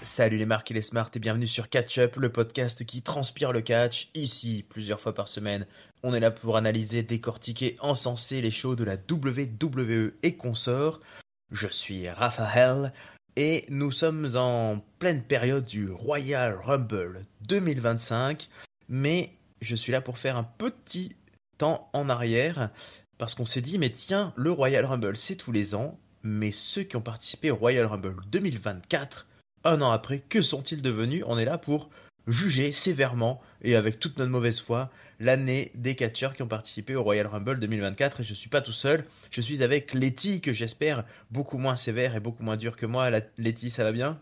Salut les marques et les smarts et bienvenue sur Catch Up, le podcast qui transpire le catch. Ici, plusieurs fois par semaine, on est là pour analyser, décortiquer, encenser les shows de la WWE et consorts. Je suis Raphaël et nous sommes en pleine période du Royal Rumble 2025. Mais je suis là pour faire un petit temps en arrière parce qu'on s'est dit, mais tiens, le Royal Rumble c'est tous les ans, mais ceux qui ont participé au Royal Rumble 2024, un an après, que sont-ils devenus? On est là pour juger sévèrement et avec toute notre mauvaise foi l'année des catcheurs qui ont participé au Royal Rumble 2024. Et je suis pas tout seul, je suis avec Letty, que j'espère beaucoup moins sévère et beaucoup moins dur que moi. Letty, ça va bien?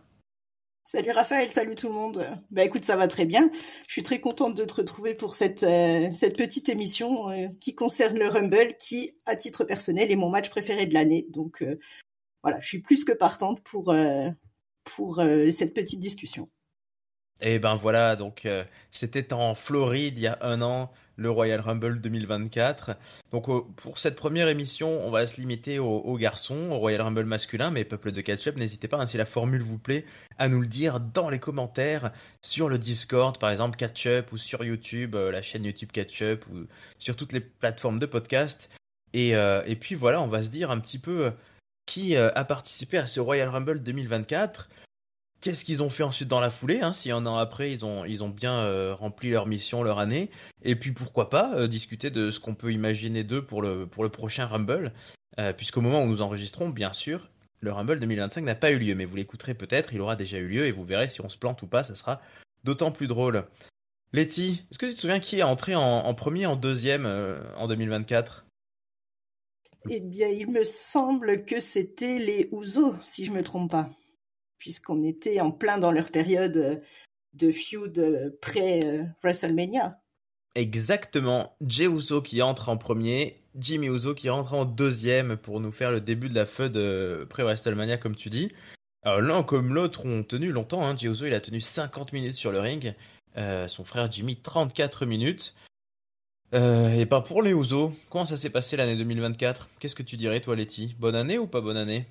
Salut Raphaël, salut tout le monde. Bah écoute, ça va très bien. Je suis très contente de te retrouver pour cette petite émission qui concerne le Rumble, qui, à titre personnel, est mon match préféré de l'année. Donc voilà, je suis plus que partante pour cette petite discussion. Et ben voilà, donc c'était en Floride il y a un an, le Royal Rumble 2024. Donc pour cette première émission, on va se limiter aux garçons, au Royal Rumble masculin, mais peuple de catch-up, n'hésitez pas, hein, si la formule vous plaît, à nous le dire dans les commentaires, sur le Discord par exemple, Catch-up, ou sur YouTube, la chaîne YouTube Catch-up, ou sur toutes les plateformes de podcast. Et puis voilà, on va se dire un petit peu qui a participé à ce Royal Rumble 2024. Qu'est-ce qu'ils ont fait ensuite dans la foulée, hein, si un an après ils ont bien rempli leur mission, leur année, et puis pourquoi pas discuter de ce qu'on peut imaginer d'eux pour le prochain Rumble, puisqu'au moment où nous enregistrons, bien sûr, le Rumble 2025 n'a pas eu lieu, mais vous l'écouterez peut-être, il aura déjà eu lieu, et vous verrez si on se plante ou pas, ça sera d'autant plus drôle. Letty, est-ce que tu te souviens qui est entré en premier, en deuxième en 2024? Eh bien, il me semble que c'était les Usos, si je me trompe pas, puisqu'on était en plein dans leur période de feud pré-WrestleMania. Exactement, Jey Uso qui entre en premier, Jimmy Uso qui rentre en deuxième pour nous faire le début de la feud pré-WrestleMania comme tu dis. Alors l'un comme l'autre ont tenu longtemps, hein. Jey Uso il a tenu 50 minutes sur le ring, son frère Jimmy 34 minutes. Et pas pour les Uso, comment ça s'est passé l'année 2024? Qu'est-ce que tu dirais toi Letty? Bonne année ou pas bonne année?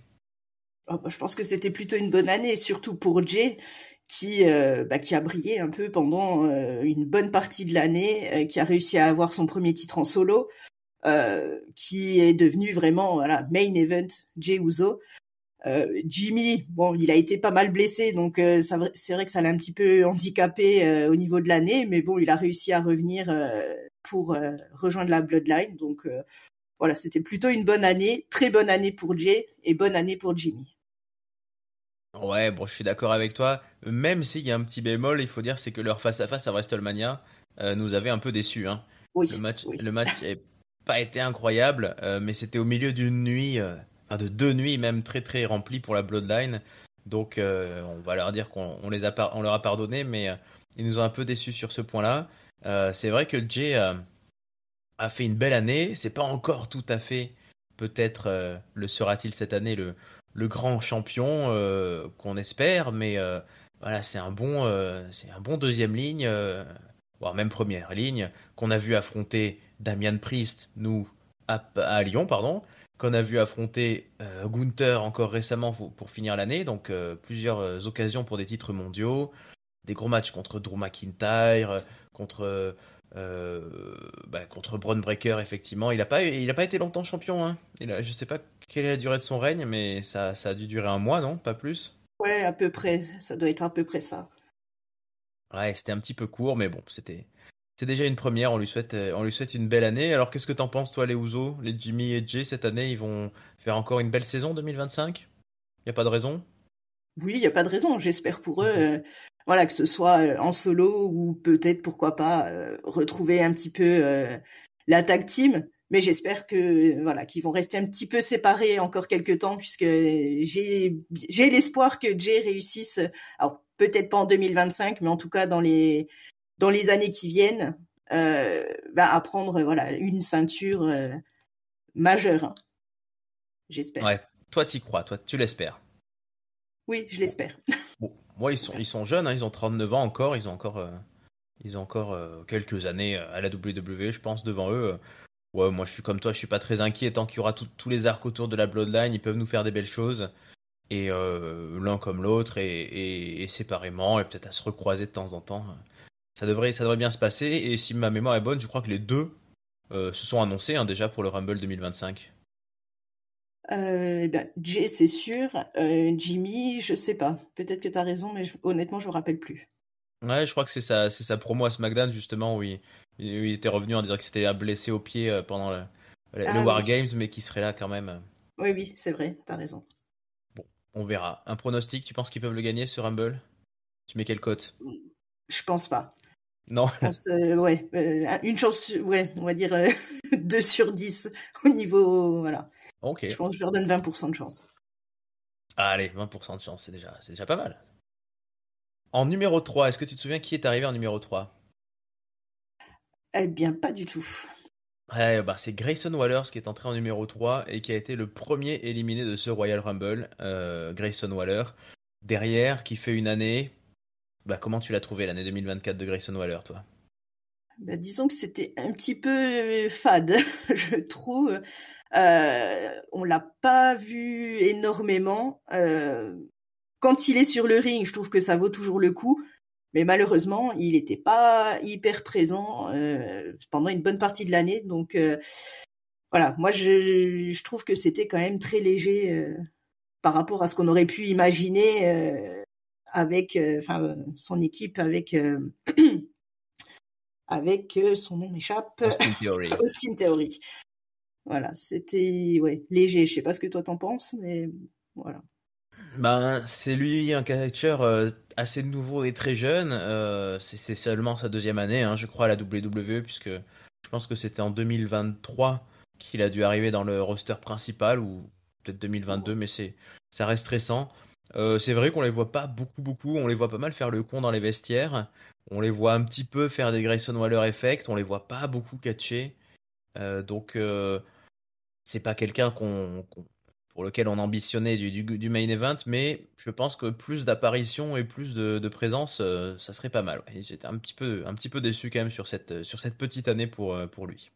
Oh, bah, je pense que c'était plutôt une bonne année, surtout pour Jay, qui a brillé un peu pendant une bonne partie de l'année, qui a réussi à avoir son premier titre en solo, qui est devenu vraiment voilà, main event Jey Uso. Jimmy, bon, il a été pas mal blessé, donc c'est vrai que ça l'a un petit peu handicapé au niveau de l'année, mais bon, il a réussi à revenir pour rejoindre la Bloodline, donc voilà, c'était plutôt une bonne année, très bonne année pour Jay et bonne année pour Jimmy. Ouais, bon, je suis d'accord avec toi. Même s'il y a un petit bémol, il faut dire, c'est que leur face-à-face à WrestleMania nous avait un peu déçus, hein. Le Oui, match, oui. le match n'a pas été incroyable, mais c'était au milieu d'une nuit, enfin de deux nuits même très très remplies pour la Bloodline. Donc, on va leur dire on leur a pardonné, mais ils nous ont un peu déçus sur ce point-là. C'est vrai que Jay a fait une belle année. C'est pas encore tout à fait, peut-être le sera-t-il cette année, le grand champion qu'on espère, mais voilà, c'est un bon deuxième ligne, voire même première ligne, qu'on a vu affronter Damian Priest, nous, à Lyon, pardon, qu'on a vu affronter Gunther encore récemment pour finir l'année, donc plusieurs occasions pour des titres mondiaux, des gros matchs contre Drew McIntyre, contre contre Braun Breaker, effectivement. Il a pas été longtemps champion, hein. Je sais pas quelle est la durée de son règne, mais ça a dû durer un mois, non? Pas plus? Ouais, à peu près, ça doit être à peu près ça. Ouais, c'était un petit peu court, mais bon, c'est déjà une première. On lui souhaite une belle année. Alors, qu'est-ce que t'en penses, toi, les Ouzo, les Jimmy et Jay, cette année, ils vont faire encore une belle saison 2025? Y a pas de raison? Oui, il n'y a pas de raison, j'espère pour eux, voilà, que ce soit en solo ou peut-être, pourquoi pas, retrouver un petit peu la tag team. Mais j'espère que voilà, qu'ils vont rester un petit peu séparés encore quelques temps, puisque j'ai l'espoir que Jay réussisse, alors peut-être pas en 2025, mais en tout cas dans les années qui viennent, à prendre voilà une ceinture majeur, hein. J'espère. Ouais, toi t'y crois, toi tu l'espères. Oui, je Bon, l'espère. bon, moi ils sont jeunes, hein, ils ont 39 ans encore, ils ont encore quelques années à la WWE, je pense, devant eux. Ouais, moi je suis comme toi, je suis pas très inquiet tant qu'il y aura tous les arcs autour de la Bloodline, ils peuvent nous faire des belles choses. Et l'un comme l'autre, et séparément, et peut-être à se recroiser de temps en temps. Ça devrait bien se passer, et si ma mémoire est bonne, je crois que les deux se sont annoncés hein, déjà pour le Rumble 2025. Ben, Jay, c'est sûr. Jimmy, je sais pas. Peut-être que tu as raison, mais honnêtement, je me rappelle plus. Ouais, je crois que c'est sa promo à SmackDown justement où où il était revenu en disant que c'était blessé au pied pendant le Ah War oui, Games, mais qu'il serait là quand même. oui, oui, c'est vrai, t'as raison. Bon, on verra. Un pronostic, tu penses qu'ils peuvent le gagner ce Rumble? Tu mets quelle cote? Je pense pas. Non? Je pense, ouais, une chance, ouais, on va dire 2 sur 10 au niveau, voilà. Ok. Je pense que je leur donne 20% de chance. Allez, 20% de chance, c'est déjà pas mal. En numéro 3, est-ce que tu te souviens qui est arrivé en numéro 3? Eh bien, pas du tout. Ouais, bah, c'est Grayson Waller qui est entré en numéro 3 et qui a été le premier éliminé de ce Royal Rumble. Grayson Waller. Derrière, qui fait une année. Bah, comment tu l'as trouvé l'année 2024 de Grayson Waller, toi? Ben, disons que c'était un petit peu fade, je trouve. On l'a pas vu énormément. Quand il est sur le ring, je trouve que ça vaut toujours le coup. Mais malheureusement, il n'était pas hyper présent pendant une bonne partie de l'année. Donc voilà, moi je trouve que c'était quand même très léger par rapport à ce qu'on aurait pu imaginer avec son équipe, avec son nom m'échappe, Austin Theory. Austin Theory. Voilà, c'était ouais, léger. Je sais pas ce que toi t'en penses, mais voilà. Ben, c'est lui un catcheur assez nouveau et très jeune. C'est seulement sa deuxième année, hein, je crois, à la WWE, puisque je pense que c'était en 2023 qu'il a dû arriver dans le roster principal, ou peut-être 2022, mais ça reste récent. C'est vrai qu'on les voit pas beaucoup. On les voit pas mal faire le con dans les vestiaires. On les voit un petit peu faire des Grayson Waller effect. On les voit pas beaucoup catcher. Donc, c'est pas quelqu'un pour lequel on ambitionnait du main event, mais je pense que plus d'apparitions et plus de présence, ça serait pas mal. Ouais. J'étais un petit peu déçu quand même sur cette petite année pour lui.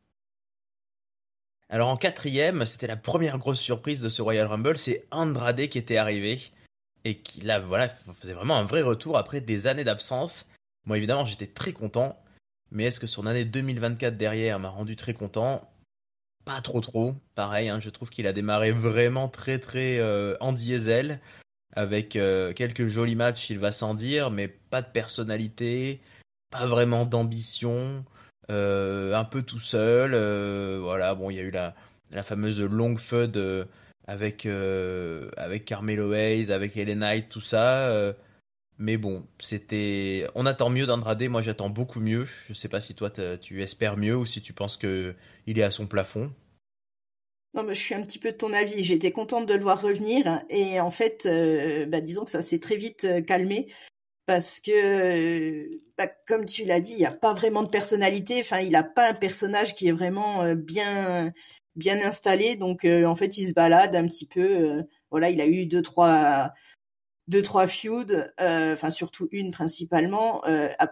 Alors en quatrième, c'était la première grosse surprise de ce Royal Rumble, c'est Andrade qui était arrivé et qui là voilà faisait vraiment un vrai retour après des années d'absence. Moi évidemment j'étais très content, mais est-ce que son année 2024 derrière m'a rendu très content? Pas trop. Pareil, hein, je trouve qu'il a démarré vraiment très en diesel, avec quelques jolis matchs, il va sans dire, mais pas de personnalité, pas vraiment d'ambition, un peu tout seul. Voilà, bon, il y a eu la fameuse longue feud avec Carmelo Hayes, avec Ellen Knight, tout ça. Mais bon, on attend mieux d'Andrade. Moi, j'attends beaucoup mieux. Je sais pas si toi tu espères mieux ou si tu penses que il est à son plafond. Non, mais je suis un petit peu de ton avis. J'étais contente de le voir revenir et en fait, bah, disons que ça s'est très vite calmé parce que, bah, comme tu l'as dit, il n'y a pas vraiment de personnalité. Enfin, il n'a pas un personnage qui est vraiment bien installé. Donc, en fait, il se balade un petit peu. Voilà, il a eu deux, trois feuds. Enfin, surtout une principalement.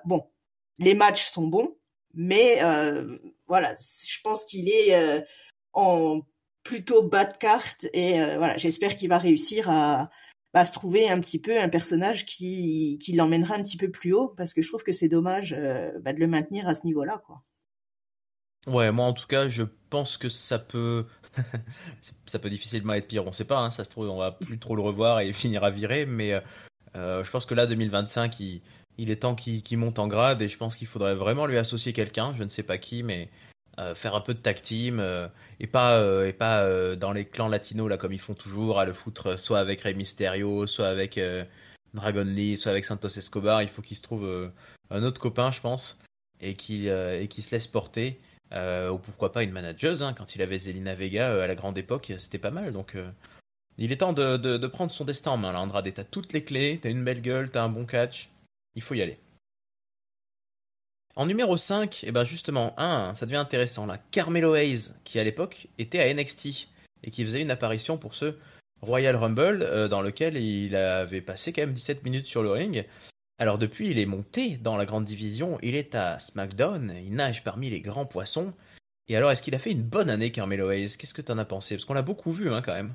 Bon, les matchs sont bons, mais voilà, je pense qu'il est en plutôt bas de carte et voilà, j'espère qu'il va réussir à se trouver un petit peu un personnage qui l'emmènera un petit peu plus haut parce que je trouve que c'est dommage de le maintenir à ce niveau-là, quoi. Ouais, moi en tout cas, je pense que ça peut, ça peut difficilement être pire. On sait pas, hein, ça se trouve, on va plus trop le revoir et il finira viré. Mais je pense que là, 2025, il est temps qu'il monte en grade et je pense qu'il faudrait vraiment lui associer quelqu'un. Je ne sais pas qui, mais faire un peu de tag team et pas dans les clans latinos là comme ils font toujours à le foutre soit avec Rey Mysterio, soit avec Dragon Lee, soit avec Santos Escobar. Il faut qu'il se trouve un autre copain, je pense, et qui se laisse porter. Ou pourquoi pas une manageuse, hein, quand il avait Zelina Vega à la grande époque, c'était pas mal. Donc il est temps de prendre son destin en main là, Andrade. T'as toutes les clés, t'as une belle gueule, t'as un bon catch, il faut y aller. En numéro 5, et ben justement, ça devient intéressant là. Carmelo Hayes, qui à l'époque était à NXT et qui faisait une apparition pour ce Royal Rumble dans lequel il avait passé quand même 17 minutes sur le ring. Alors depuis, il est monté dans la grande division, il est à SmackDown, il nage parmi les grands poissons. Et alors, est-ce qu'il a fait une bonne année, Carmelo Hayes? Qu'est-ce que t'en as pensé? Parce qu'on l'a beaucoup vu, quand même.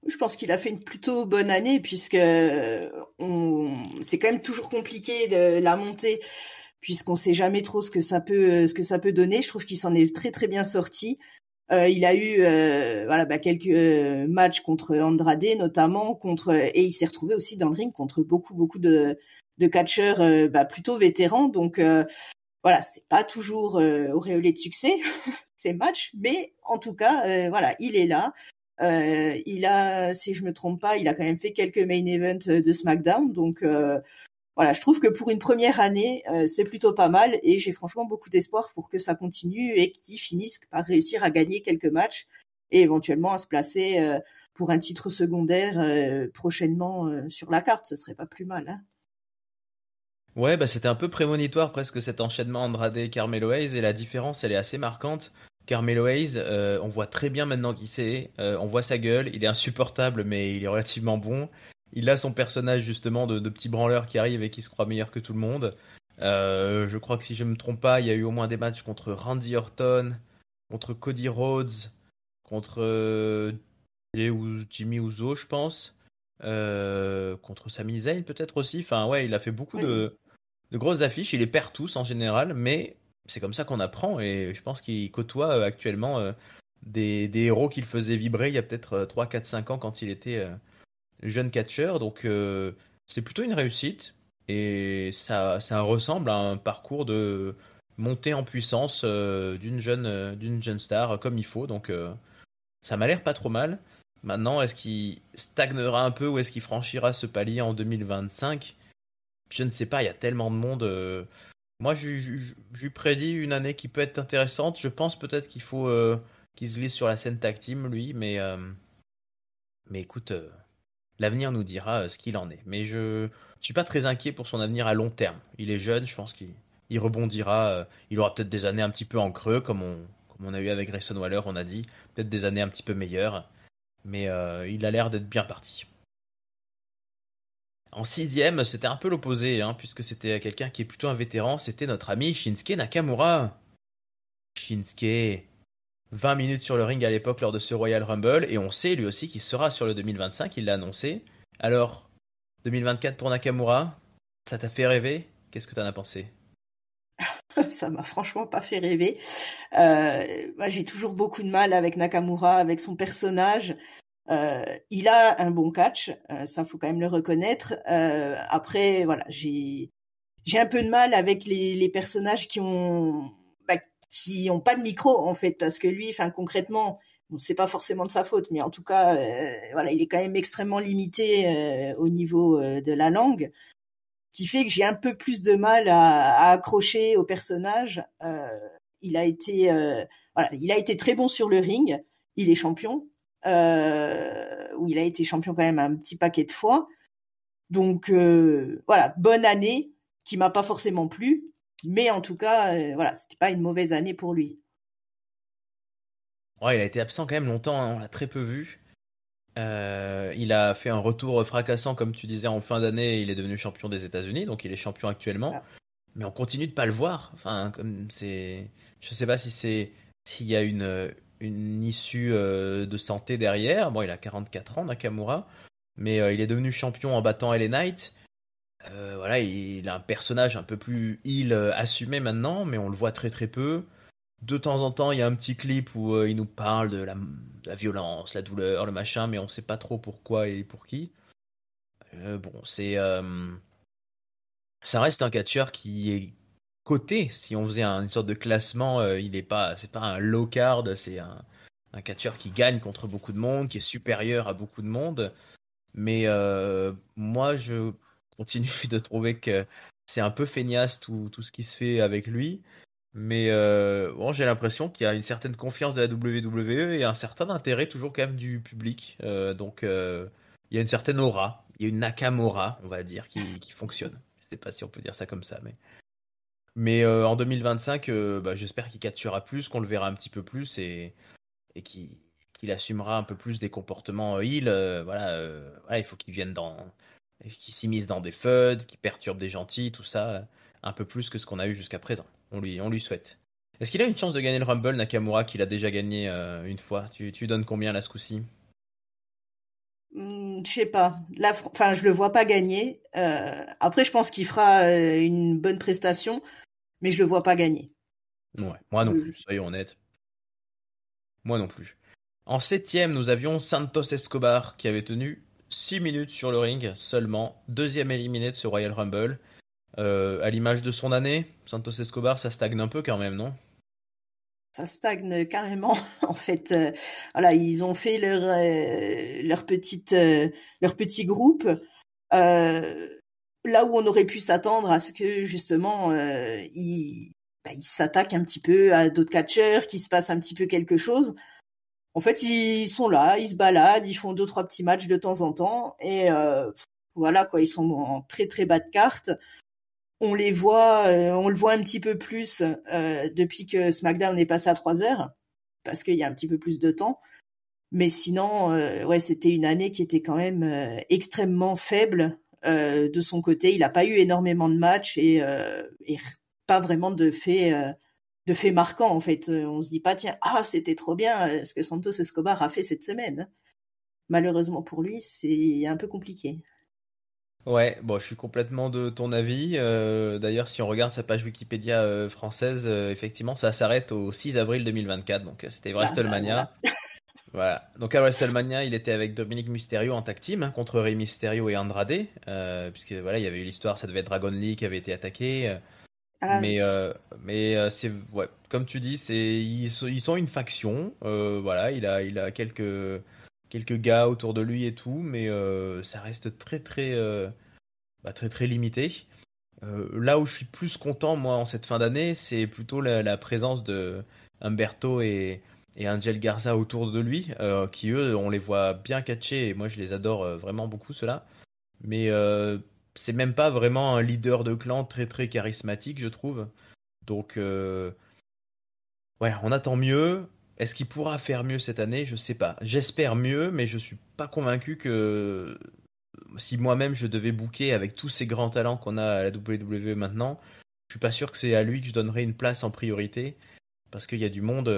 Je pense qu'il a fait une plutôt bonne année puisque c'est quand même toujours compliqué la montée puisqu'on sait jamais trop ce que ça peut donner. Je trouve qu'il s'en est très très bien sorti. Il a eu quelques matchs contre Andrade notamment et il s'est retrouvé aussi dans le ring contre beaucoup de catcheurs plutôt vétérans. Donc voilà, c'est pas toujours auréolé de succès ces matchs, mais en tout cas il est là. Il a, si je me trompe pas, il a quand même fait quelques main events de SmackDown, donc voilà, je trouve que pour une première année, c'est plutôt pas mal et j'ai franchement beaucoup d'espoir pour que ça continue et qu'il finisse par réussir à gagner quelques matchs et éventuellement à se placer pour un titre secondaire prochainement sur la carte. Ce serait pas plus mal, hein. Ouais, bah c'était un peu prémonitoire presque cet enchaînement Andrade-Carmelo Hayes, et la différence, elle est assez marquante. Carmelo Hayes, on voit très bien maintenant qui c'est, on voit sa gueule, il est insupportable, mais il est relativement bon. Il a son personnage justement de petit branleur qui arrive et qui se croit meilleur que tout le monde. Je crois que si je me trompe pas, il y a eu au moins des matchs contre Randy Orton, contre Cody Rhodes, contre Jimmy Uso, je pense. Contre Sami Zayn peut-être aussi. Enfin ouais, il a fait beaucoup Oui. de grosses affiches. Il les perd tous en général, mais c'est comme ça qu'on apprend. Et je pense qu'il côtoie actuellement des héros qu'il faisait vibrer il y a peut-être 3, 4, 5 ans quand il était jeune catcheur. Donc c'est plutôt une réussite. Et ça ressemble à un parcours de montée en puissance d'une jeune star comme il faut. Donc ça m'a l'air pas trop mal. Maintenant, est-ce qu'il stagnera un peu ou est-ce qu'il franchira ce palier en 2025? Je ne sais pas, il y a tellement de monde. Moi, je lui prédis une année qui peut être intéressante. Je pense peut-être qu'il faut qu'il se glisse sur la scène tag team, lui, mais écoute, l'avenir nous dira ce qu'il en est. Mais je suis pas très inquiet pour son avenir à long terme. Il est jeune, je pense qu'il rebondira. Il aura peut-être des années un petit peu en creux, comme on a eu avec Grayson Waller, on a dit. Peut-être des années un petit peu meilleures. Mais il a l'air d'être bien parti. En sixième, c'était un peu l'opposé, puisque c'était quelqu'un qui est plutôt un vétéran. C'était notre ami Shinsuke Nakamura. Shinsuke, 20 minutes sur le ring à l'époque lors de ce Royal Rumble, et on sait lui aussi qu'il sera sur le 2025, il l'a annoncé. Alors, 2024 pour Nakamura, ça t'a fait rêver? Qu'est-ce que t'en as pensé? Ça m'a franchement pas fait rêver. Moi, j'ai toujours beaucoup de mal avec Nakamura, avec son personnage. Il a un bon catch, ça faut quand même le reconnaître. Après, voilà, j'ai un peu de mal avec les personnages qui ont pas de micro en fait, parce que lui, enfin concrètement, bon, c'est pas forcément de sa faute, mais en tout cas, voilà, il est quand même extrêmement limité au niveau de la langue, qui fait que j'ai un peu plus de mal à accrocher au personnage. Il a été, il a été très bon sur le ring. Il est champion, où il a été champion quand même un petit paquet de fois. Donc voilà, bonne année qui m'a pas forcément plu, mais en tout cas, voilà, c'était pas une mauvaise année pour lui. Ouais, il a été absent quand même longtemps, on l'a très peu vu. Il a fait un retour fracassant, comme tu disais, en fin d'année. Il est devenu champion des États-Unis, donc il est champion actuellement. Ça. Mais on continue de pas le voir. Enfin, comme c'est, je sais pas si c'est s'il y a une issue de santé derrière. Bon, il a 44 ans, Nakamura, mais il est devenu champion en battant LA Knight. Voilà, il a un personnage un peu plus heel assumé maintenant, mais on le voit très très peu. De temps en temps, il y a un petit clip où il nous parle de la violence, la douleur, le machin, mais on sait pas trop pourquoi et pour qui. Bon, ça reste un catcheur qui est coté. Si on faisait une sorte de classement, il est pas, c'est pas un low card, c'est un catcheur qui gagne contre beaucoup de monde, qui est supérieur à beaucoup de monde. Mais moi, je continue de trouver que c'est un peu feignasse tout ce qui se fait avec lui. Mais bon, j'ai l'impression qu'il y a une certaine confiance de la WWE et un certain intérêt toujours quand même du public. Donc il y a une certaine aura, il y a une Nakamura, on va dire, qui fonctionne. Je sais pas si on peut dire ça comme ça, mais. Mais en 2025, j'espère qu'il catchera plus, qu'on le verra un petit peu plus et qu'il assumera un peu plus des comportements heel. Voilà, il faut qu'il s'immisce dans des feuds, qu'il perturbe des gentils, tout ça, un peu plus que ce qu'on a eu jusqu'à présent. On lui souhaite. Est-ce qu'il a une chance de gagner le Rumble, Nakamura, qu'il a déjà gagné une fois? Tu donnes combien là ce coup-ci? Je sais pas. Là, enfin, je le vois pas gagner. Après, je pense qu'il fera une bonne prestation, mais je le vois pas gagner. Ouais, moi non plus, soyons honnêtes. Moi non plus. En septième, nous avions Santos Escobar qui avait tenu 6 minutes sur le ring seulement, deuxième éliminé de ce Royal Rumble. À l'image de son année, Santos Escobar, ça stagne un peu quand même, non? Ça stagne carrément. En fait, voilà, ils ont fait leur petit groupe. Euh, Là où on aurait pu s'attendre à ce que justement ils s'attaquent un petit peu à d'autres catcheurs, qu'il se passe un petit peu quelque chose. En fait, ils sont là, ils se baladent, ils font deux trois petits matchs de temps en temps et voilà quoi, ils sont en très très bas de carte. On le voit un petit peu plus depuis que SmackDown est passé à 3 heures parce qu'il y a un petit peu plus de temps. Mais sinon, ouais, c'était une année qui était quand même extrêmement faible de son côté. Il n'a pas eu énormément de matchs et pas vraiment de faits marquants en fait. On se dit pas tiens, ah c'était trop bien ce que Santos Escobar a fait cette semaine. Malheureusement pour lui, c'est un peu compliqué. Ouais, bon, je suis complètement de ton avis. D'ailleurs, si on regarde sa page Wikipédia française, effectivement, ça s'arrête au 6 avril 2024. Donc, c'était Ah bah voilà. WrestleMania. Voilà. Donc, à WrestleMania, il était avec Dominic Mysterio en tag team contre Rey Mysterio et Andrade. Puisque voilà, il y avait eu l'histoire, ça devait être Dragon Lee qui avait été attaqué. Ah Mais, oui. c'est ouais, comme tu dis, ils sont une faction. Voilà, il a quelques gars autour de lui et tout, mais ça reste très très limité. Là où je suis plus content moi en cette fin d'année, c'est plutôt la présence de Humberto et Angel Garza autour de lui, qui eux, on les voit bien catchés et moi je les adore vraiment beaucoup ceux-là. Mais c'est même pas vraiment un leader de clan très très charismatique, je trouve. Donc, ouais, on attend mieux. Est-ce qu'il pourra faire mieux cette année? Je sais pas. J'espère mieux, mais je suis pas convaincu que si moi-même je devais booker avec tous ces grands talents qu'on a à la WWE maintenant, je suis pas sûr que c'est à lui que je donnerais une place en priorité parce qu'il y a du monde,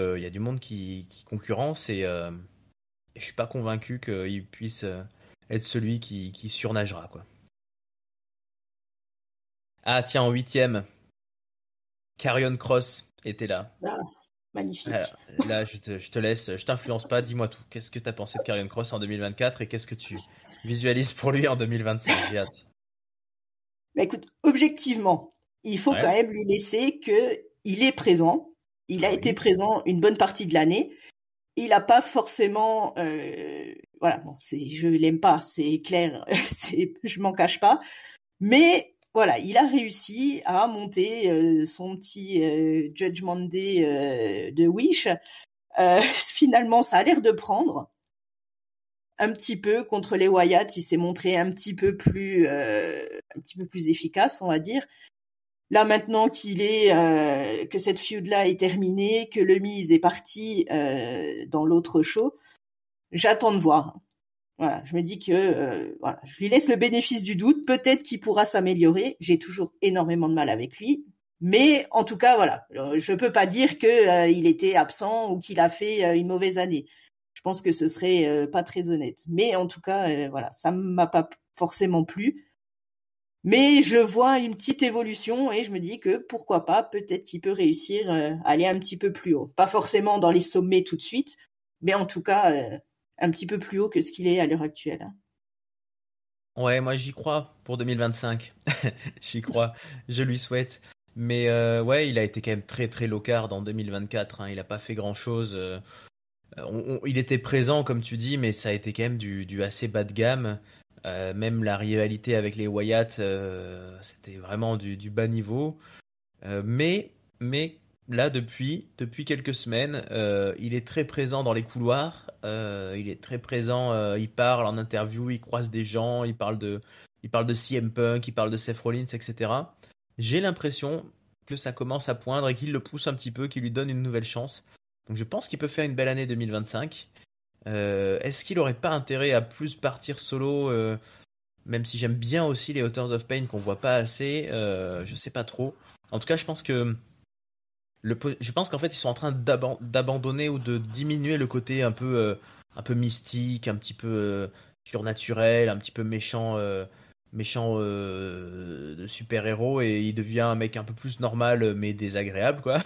qui concurrence et je suis pas convaincu qu'il puisse être celui qui surnagera quoi. Ah tiens, en huitième, Karrion Cross était là. Ah, Alors, magnifique. là, je te laisse, je t'influence pas, dis-moi tout. Qu'est-ce que t'as pensé de Karrion Cross en 2024 et qu'est-ce que tu visualises pour lui en 2025? J'ai hâte. Bah écoute, objectivement, il faut quand Ouais. même lui laisser que il est présent. Il a Ah été oui. présent une bonne partie de l'année. Il a pas forcément, voilà, bon, je l'aime pas, c'est clair, je m'en cache pas. Mais voilà, il a réussi à monter son petit Judgment Day de Wish. Finalement, ça a l'air de prendre un petit peu contre les Wyatt. Il s'est montré un petit peu plus efficace, on va dire. Là maintenant que cette feud là est terminée, que le Miz est parti dans l'autre show, j'attends de voir. Voilà, je me dis que voilà, je lui laisse le bénéfice du doute. Peut-être qu'il pourra s'améliorer. J'ai toujours énormément de mal avec lui, mais en tout cas voilà, je peux pas dire que il était absent ou qu'il a fait une mauvaise année. Je pense que ce serait pas très honnête. Mais en tout cas, voilà, ça m'a pas forcément plu. Mais je vois une petite évolution et je me dis que pourquoi pas, peut-être qu'il peut réussir à aller un petit peu plus haut. Pas forcément dans les sommets tout de suite, mais en tout cas un petit peu plus haut que ce qu'il est à l'heure actuelle. Ouais, moi j'y crois pour 2025. J'y crois, je lui souhaite. Mais ouais, il a été quand même très très locard en 2024, hein. Il a pas fait grand-chose. Il était présent comme tu dis, mais ça a été quand même du assez bas de gamme. Même la rivalité avec les Wyatt, c'était vraiment du bas niveau. Mais là, depuis quelques semaines, il est très présent dans les couloirs. Il est très présent. Il parle en interview, il croise des gens, il parle de CM Punk, il parle de Seth Rollins, etc. J'ai l'impression, que ça commence à poindre et qu'il le pousse un petit peu, qu'il lui donne une nouvelle chance. Donc je pense qu'il peut faire une belle année 2025. Est-ce qu'il aurait pas intérêt à plus partir solo, même si j'aime bien aussi les Authors of Pain qu'on voit pas assez, je sais pas trop. En tout cas, je pense qu'en fait ils sont en train d'abandonner ou de diminuer le côté un peu mystique, un petit peu surnaturel, un petit peu méchant de super-héros, et il devient un mec un peu plus normal mais désagréable, quoi.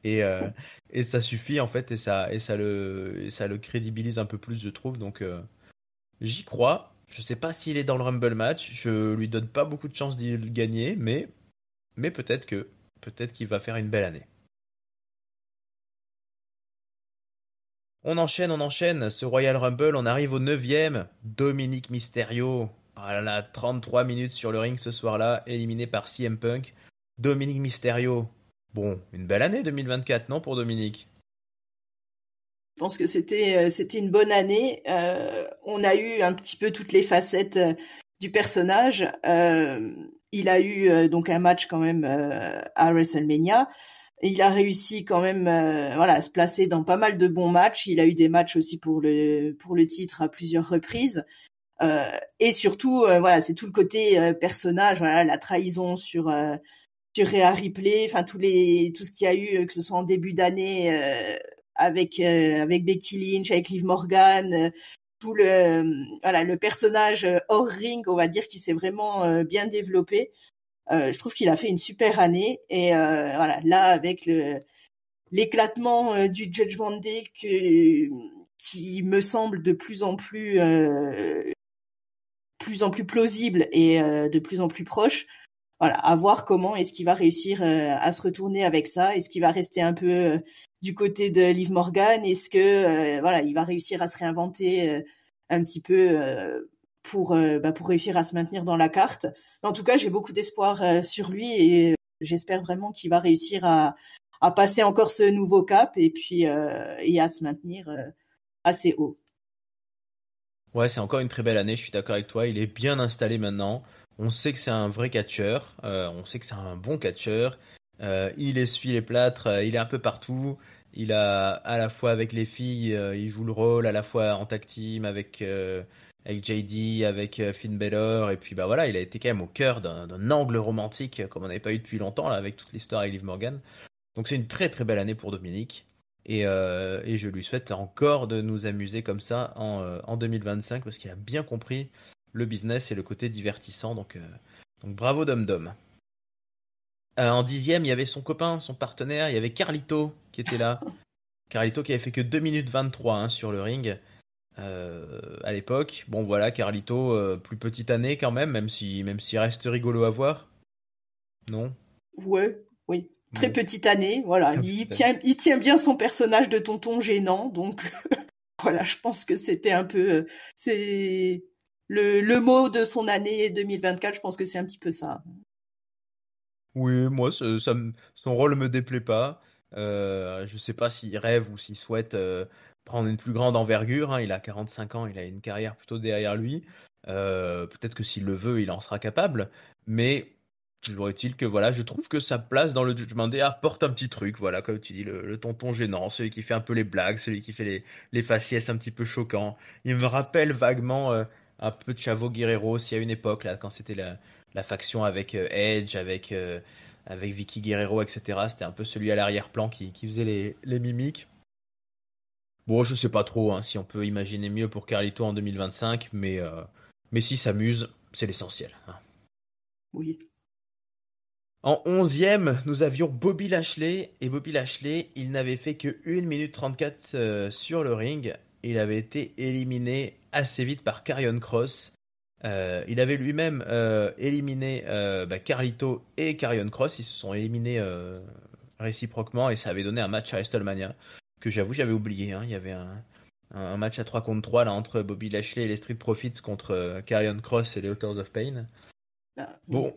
Et, euh, et ça suffit en fait, et ça le crédibilise un peu plus, je trouve. Donc j'y crois. Je sais pas s'il est dans le Rumble match. Je lui donne pas beaucoup de chances d'y le gagner, mais peut-être qu'il va faire une belle année. On enchaîne. Ce Royal Rumble, on arrive au neuvième. Dominique Mysterio. Ah là là, 33 minutes sur le ring ce soir-là, éliminé par CM Punk. Dominique Mysterio. Bon, une belle année 2024, non, pour Dominique? Je pense que c'était une bonne année. On a eu un petit peu toutes les facettes du personnage. Il a eu donc un match quand même à WrestleMania. Il a réussi quand même voilà, à se placer dans pas mal de bons matchs. Il a eu des matchs aussi pour le titre à plusieurs reprises. Et surtout, voilà, c'est tout le côté personnage, voilà, la trahison sur Rhea Ripley, enfin tout ce qu'il y a eu, que ce soit en début d'année avec Becky Lynch, avec Liv Morgan, tout voilà, le personnage hors ring, on va dire, qui s'est vraiment bien développé. Je trouve qu'il a fait une super année, et voilà, là avec l'éclatement du Judgment Day qui me semble de plus en plus plausible et de plus en plus proche. Voilà, à voir comment est-ce qu'il va réussir à se retourner avec ça. Est-ce qu'il va rester un peu du côté de Liv Morgan? Est-ce que voilà, il va réussir à se réinventer un petit peu pour réussir à se maintenir dans la carte? En tout cas, j'ai beaucoup d'espoir sur lui, et j'espère vraiment qu'il va réussir à passer encore ce nouveau cap, et puis et à se maintenir assez haut. Ouais, c'est encore une très belle année, je suis d'accord avec toi. Il est bien installé maintenant. On sait que c'est un vrai catcheur. On sait que c'est un bon catcheur. Il essuie les plâtres. Il est un peu partout. Il a à la fois avec les filles, il joue le rôle, à la fois en tag team avec JD, avec Finn Balor. Et puis bah voilà, il a été quand même au cœur d'un angle romantique comme on n'avait pas eu depuis longtemps là, avec toute l'histoire avec Liv Morgan. Donc c'est une très très belle année pour Dominique. Et je lui souhaite encore de nous amuser comme ça en 2025, parce qu'il a bien compris le business et le côté divertissant. Donc bravo Dom Dom. En dixième, il y avait son copain, son partenaire, il y avait Carlito qui était là. Carlito qui avait fait que 2 minutes 23 hein, sur le ring à l'époque. Bon voilà, Carlito, plus petite année quand même, même s'il reste rigolo à voir. Non? Ouais, oui. Très Bon. petite année, voilà. Il tient bien son personnage de tonton gênant, donc voilà, je pense que c'était un peu, c'est le mot de son année 2024. Je pense que c'est un petit peu ça. Oui, moi, son rôle me déplaît pas. Je sais pas s'il rêve ou s'il souhaite prendre une plus grande envergure, hein. Il a 45 ans, il a une carrière plutôt derrière lui. Peut-être que s'il le veut, il en sera capable. Mais toujours est-il que voilà, je trouve que sa place dans le Judgment Day apporte un petit truc. Voilà, comme tu dis, le tonton gênant, celui qui fait un peu les blagues, celui qui fait les faciès un petit peu choquants. Il me rappelle vaguement un peu de Chavo Guerrero, aussi à une époque, là, quand c'était la faction avec Edge, avec Vicky Guerrero, etc. C'était un peu celui à l'arrière-plan qui faisait les mimiques. Bon, je sais pas trop hein, si on peut imaginer mieux pour Carlito en 2025, mais s'il s'amuse, c'est l'essentiel, hein. Oui. En onzième, nous avions Bobby Lashley. Et Bobby Lashley, il n'avait fait que 1 minute 34 sur le ring. Il avait été éliminé assez vite par Karrion Kross. Il avait lui-même éliminé Carlito et Karrion Kross. Ils se sont éliminés réciproquement, et ça avait donné un match à WrestleMania que j'avoue j'avais oublié, hein. Il y avait un match à 3 contre 3 là, entre Bobby Lashley et les Street Profits contre Karrion Kross et les Authors of Pain. Ah, oui, Bon,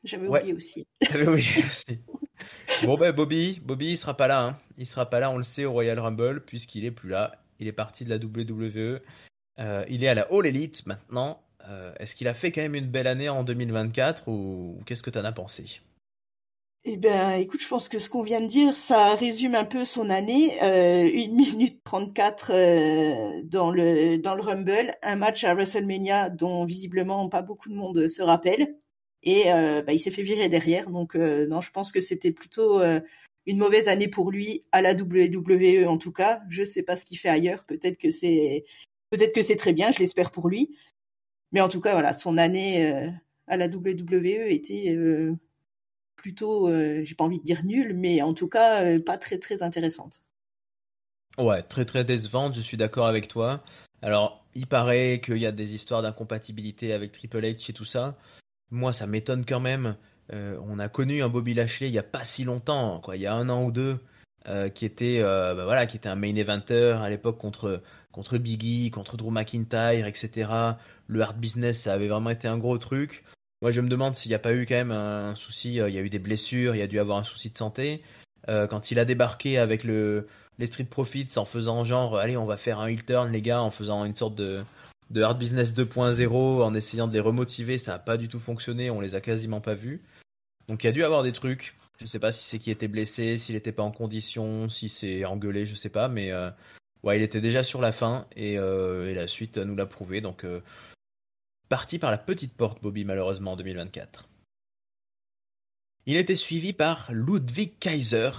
j'avais ouais, oublié aussi. oui, merci. Bon ben Bobby, il sera pas là, hein. Il sera pas là, on le sait, au Royal Rumble, puisqu'il est plus là. Il est parti de la WWE. Il est à la All Elite maintenant. Est-ce qu'il a fait quand même une belle année en 2024, ou qu'est-ce que t'en as pensé? Eh ben, écoute, je pense que ce qu'on vient de dire, ça résume un peu son année. 1 minute 34 dans le Rumble, un match à WrestleMania dont visiblement pas beaucoup de monde se rappelle. Et bah, il s'est fait virer derrière. Donc non, je pense que c'était plutôt une mauvaise année pour lui à la WWE en tout cas. Je sais pas ce qu'il fait ailleurs. Peut-être que c'est très bien. Je l'espère pour lui. Mais en tout cas, voilà, son année à la WWE était plutôt, j'ai pas envie de dire nulle, mais en tout cas, pas très très intéressante. Ouais, très très décevante, je suis d'accord avec toi. Alors, il paraît qu'il y a des histoires d'incompatibilité avec Triple H et tout ça. Moi, ça m'étonne quand même. On a connu un Bobby Lashley il y a pas si longtemps, quoi, il y a un an ou deux, qui était un main eventer à l'époque contre Big E, contre Drew McIntyre, etc. Le hard business, ça avait vraiment été un gros truc. Moi, je me demande s'il n'y a pas eu quand même un souci. Il y a eu des blessures, il y a dû avoir un souci de santé. Quand il a débarqué avec les Street Profits en faisant genre, allez, on va faire un heel turn, les gars, en faisant une sorte de Hard Business 2.0 en essayant de les remotiver, ça n'a pas du tout fonctionné, on les a quasiment pas vus. Donc il y a dû avoir des trucs. Je sais pas si c'est qui était blessé, s'il était pas en condition, si c'est engueulé, je sais pas, mais ouais, il était déjà sur la fin et la suite nous l'a prouvé. Donc parti par la petite porte, Bobby, malheureusement en 2024. Il était suivi par Ludwig Kaiser,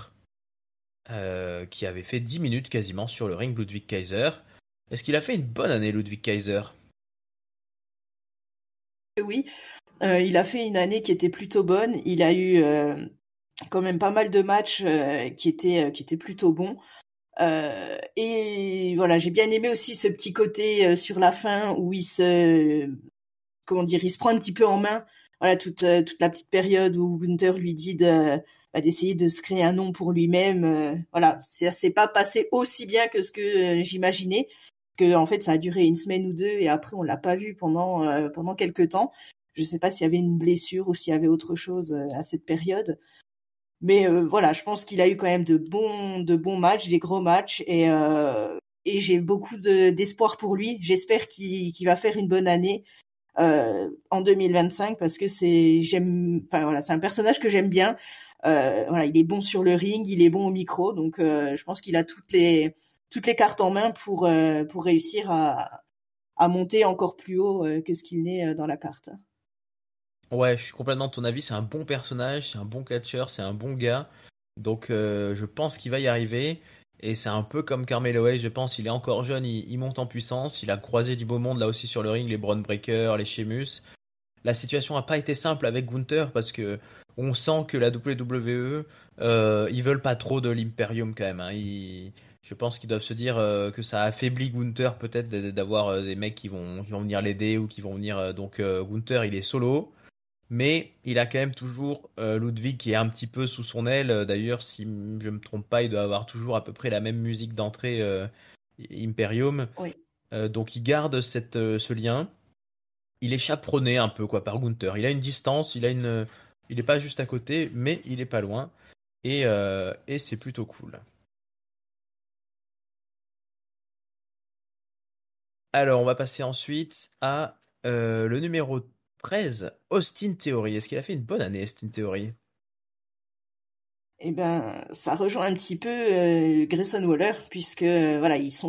qui avait fait 10 minutes quasiment sur le ring. Ludwig Kaiser. Est-ce qu'il a fait une bonne année, Ludwig Kaiser? Oui, il a fait une année qui était plutôt bonne. Il a eu quand même pas mal de matchs qui étaient plutôt bons. Et voilà, j'ai bien aimé aussi ce petit côté sur la fin où comment dire, il se prend un petit peu en main. Voilà, toute la petite période où Gunther lui dit d'essayer de se créer un nom pour lui-même. Voilà, ça s'est pas passé aussi bien que ce que j'imaginais. Parce que en fait, ça a duré une semaine ou deux et après on l'a pas vu pendant quelques temps. Je sais pas s'il y avait une blessure ou s'il y avait autre chose à cette période. Mais voilà, je pense qu'il a eu quand même de bons matchs, des gros matchs, et j'ai beaucoup d'espoir pour lui. J'espère qu'il va faire une bonne année en 2025 parce que enfin voilà, c'est un personnage que j'aime bien. Voilà, il est bon sur le ring, il est bon au micro, donc je pense qu'il a toutes les cartes en main pour réussir à monter encore plus haut que ce qu'il n'est dans la carte. Ouais, je suis complètement de ton avis. C'est un bon personnage, c'est un bon catcheur, c'est un bon gars. Donc, je pense qu'il va y arriver. Et c'est un peu comme Carmelo Hayes, je pense. Il est encore jeune, il monte en puissance. Il a croisé du beau monde là aussi sur le ring, les Braun Breakers, les Sheamus. La situation n'a pas été simple avec Gunther parce que on sent que la WWE, ils veulent pas trop de l'Imperium quand même, hein. Je pense qu'ils doivent se dire que ça affaiblit Gunther peut-être d'avoir des mecs qui vont venir l'aider ou qui vont venir. Gunther, il est solo. Mais il a quand même toujours Ludwig qui est un petit peu sous son aile. D'ailleurs, si je me trompe pas, il doit avoir toujours à peu près la même musique d'entrée Imperium. Oui. Donc il garde ce lien. Il est chaperonné un peu quoi par Gunther. Il a une distance, il est pas juste à côté, mais il est pas loin. Et c'est plutôt cool. Alors, on va passer ensuite à le numéro 13, Austin Theory. Est-ce qu'il a fait une bonne année, Austin Theory? Eh ben, ça rejoint un petit peu Grayson Waller puisque voilà, ils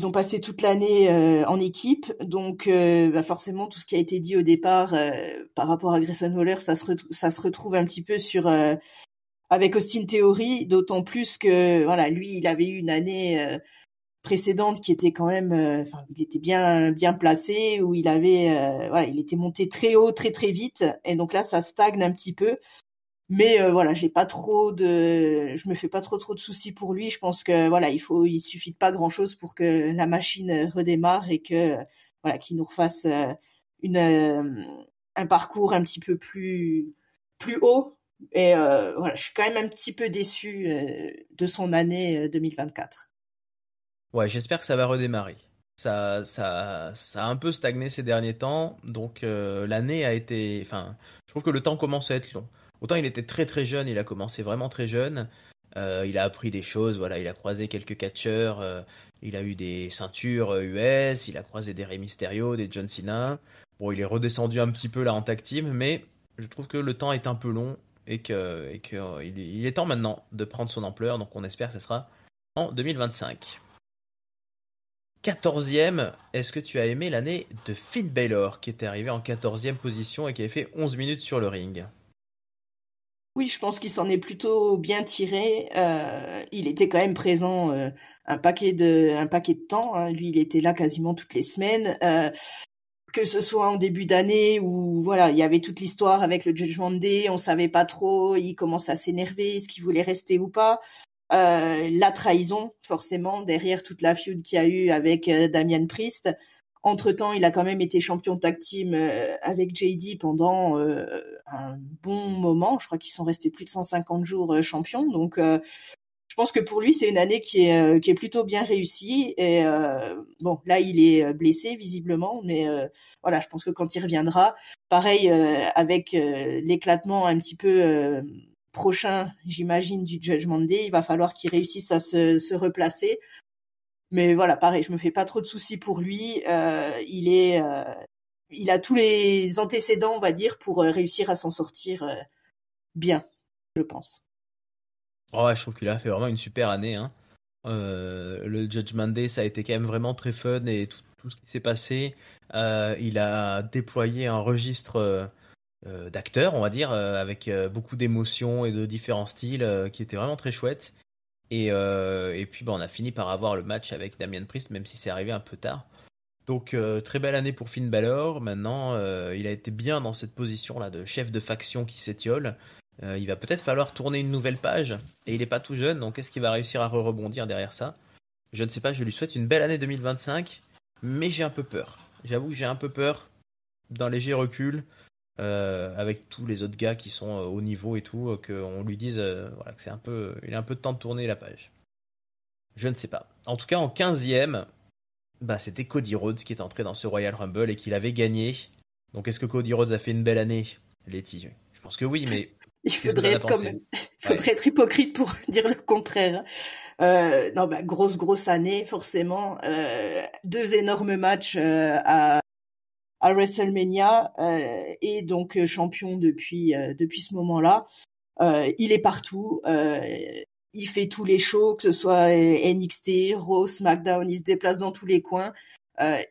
ont passé toute l'année en équipe, donc bah forcément tout ce qui a été dit au départ par rapport à Grayson Waller, ça se retrouve un petit peu avec Austin Theory, d'autant plus que voilà, lui, il avait eu une année précédente qui était quand même, enfin, il était bien bien placé, où voilà, il était monté très haut, très très vite, et donc là, ça stagne un petit peu. Mais voilà, je me fais pas trop de soucis pour lui. Je pense que voilà, il suffit de pas grand-chose pour que la machine redémarre et que voilà, qu'il nous refasse une un parcours un petit peu plus haut. Et voilà, je suis quand même un petit peu déçue de son année 2024. Ouais, j'espère que ça va redémarrer. Ça a un peu stagné ces derniers temps, donc l'année a été. Enfin, je trouve que le temps commence à être long. Autant il était très très jeune, il a commencé vraiment très jeune. Il a appris des choses, voilà, il a croisé quelques catcheurs, il a eu des ceintures US, il a croisé des Rey Mysterio, des John Cena. Bon, il est redescendu un petit peu là en tag team, mais je trouve que le temps est un peu long. il est temps maintenant de prendre son ampleur. Donc on espère que ce sera en 2025. 14e, est-ce que tu as aimé l'année de Finn Balor qui était arrivé en 14e position et qui avait fait 11 minutes sur le ring? Oui, je pense qu'il s'en est plutôt bien tiré. Il était quand même présent un paquet de temps, hein. Lui, il était là quasiment toutes les semaines. Que ce soit en début d'année où voilà, il y avait toute l'histoire avec le Judgment Day, on savait pas trop, il commence à s'énerver, est-ce qu'il voulait rester ou pas. La trahison, forcément, derrière toute la feud qu'il y a eu avec Damian Priest. Entre-temps, il a quand même été champion tag team avec JD pendant un bon moment. Je crois qu'ils sont restés plus de 150 jours champions. Donc, je pense que pour lui, c'est une année qui est plutôt bien réussie. Et bon, là, il est blessé visiblement, mais voilà, je pense que quand il reviendra, pareil avec l'éclatement un petit peu prochain, j'imagine, du Judgment Day, il va falloir qu'il réussisse à se replacer. Mais voilà, pareil, je me fais pas trop de soucis pour lui. Il a tous les antécédents, on va dire, pour réussir à s'en sortir bien, je pense. Oh, ouais, je trouve qu'il a fait vraiment une super année, hein. Le Judgment Day, ça a été quand même vraiment très fun et tout ce qui s'est passé. Il a déployé un registre d'acteurs, on va dire, avec beaucoup d'émotions et de différents styles qui était vraiment très chouette. Et puis, bah, on a fini par avoir le match avec Damian Priest, même si c'est arrivé un peu tard. Donc, très belle année pour Finn Balor. Maintenant, il a été bien dans cette position-là de chef de faction qui s'étiole. Il va peut-être falloir tourner une nouvelle page. Et il n'est pas tout jeune, donc est-ce qu'il va réussir à rebondir derrière ça? Je ne sais pas, je lui souhaite une belle année 2025, mais j'ai un peu peur. J'avoue que j'ai un peu peur d'un léger recul avec tous les autres gars qui sont au niveau et tout, qu'on lui dise voilà, que il a un peu de temps de tourner la page. Je ne sais pas. En tout cas, en 15e, bah, c'était Cody Rhodes qui est entré dans ce Royal Rumble et qui l'avait gagné. Donc est-ce que Cody Rhodes a fait une belle année, Letty? Je pense que oui, mais Il qu'est-ce que tu en faudrait as être quand pensé? même, il Ouais. faudrait être hypocrite pour dire le contraire. Non, bah, grosse année, forcément. Deux énormes matchs à WrestleMania et donc champion depuis ce moment-là. Il est partout. Il fait tous les shows, que ce soit NXT, Raw, SmackDown, il se déplace dans tous les coins.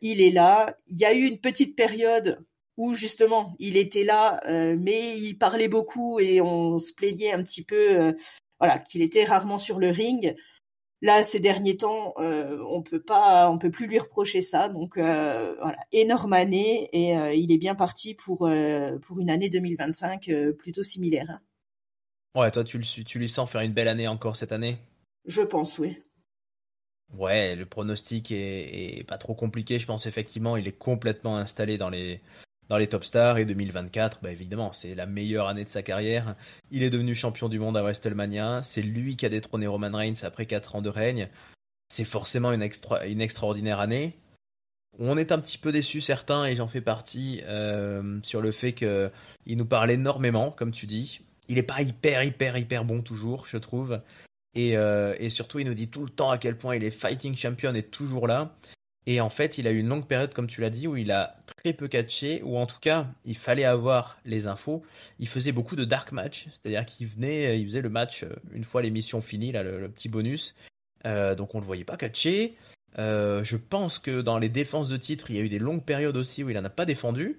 Il est là. Il y a eu une petite période où justement il était là, mais il parlait beaucoup et on se plaignait un petit peu, voilà, qu'il était rarement sur le ring. Là, ces derniers temps, on peut plus lui reprocher ça. Donc voilà, énorme année et il est bien parti pour une année 2025 plutôt similaire, hein. Ouais, toi, tu lui sens faire une belle année encore cette année? Je pense, oui. Ouais, le pronostic est pas trop compliqué. Je pense effectivement, il est complètement installé dans les top stars. Et 2024, bah évidemment, c'est la meilleure année de sa carrière. Il est devenu champion du monde à WrestleMania. C'est lui qui a détrôné Roman Reigns après 4 ans de règne. C'est forcément une extraordinaire année. On est un petit peu déçus certains, et j'en fais partie, sur le fait qu'il nous parle énormément, comme tu dis. Il est pas hyper bon toujours, je trouve. Et surtout, il nous dit tout le temps à quel point il est fighting champion et toujours là. Et en fait, il a eu une longue période, comme tu l'as dit, où il a très peu catché, ou en tout cas, il fallait avoir les infos. Il faisait beaucoup de dark match, c'est-à-dire qu'il venait, il faisait le match une fois l'émission finie, là, le petit bonus. Donc on ne le voyait pas catcher. Je pense que dans les défenses de titre, il y a eu des longues périodes aussi où il n'en a pas défendu,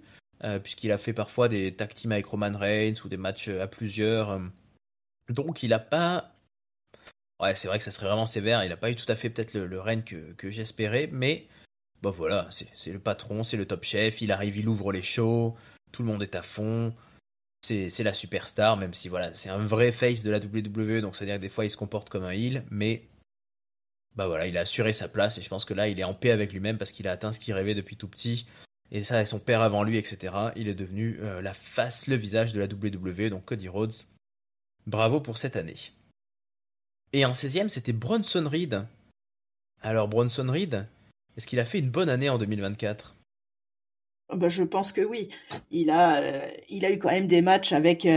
puisqu'il a fait parfois des tag teams avec Roman Reigns ou des matchs à plusieurs. Donc il n'a pas. Ouais, c'est vrai que ça serait vraiment sévère. Il n'a pas eu tout à fait peut-être le règne que j'espérais, mais bah voilà, c'est le patron, c'est le top chef. Il arrive, il ouvre les shows, tout le monde est à fond. C'est la superstar, même si voilà, c'est un vrai face de la WWE, donc c'est-à-dire que des fois il se comporte comme un heel, mais bah voilà, il a assuré sa place et je pense que là il est en paix avec lui-même parce qu'il a atteint ce qu'il rêvait depuis tout petit. Et ça, et son père avant lui, etc. Il est devenu la face, le visage de la WWE, donc Cody Rhodes. Bravo pour cette année. Et en 16e, c'était Bronson Reed. Alors Bronson Reed, est-ce qu'il a fait une bonne année en 2024? Ben, je pense que oui. Il a eu quand même des matchs avec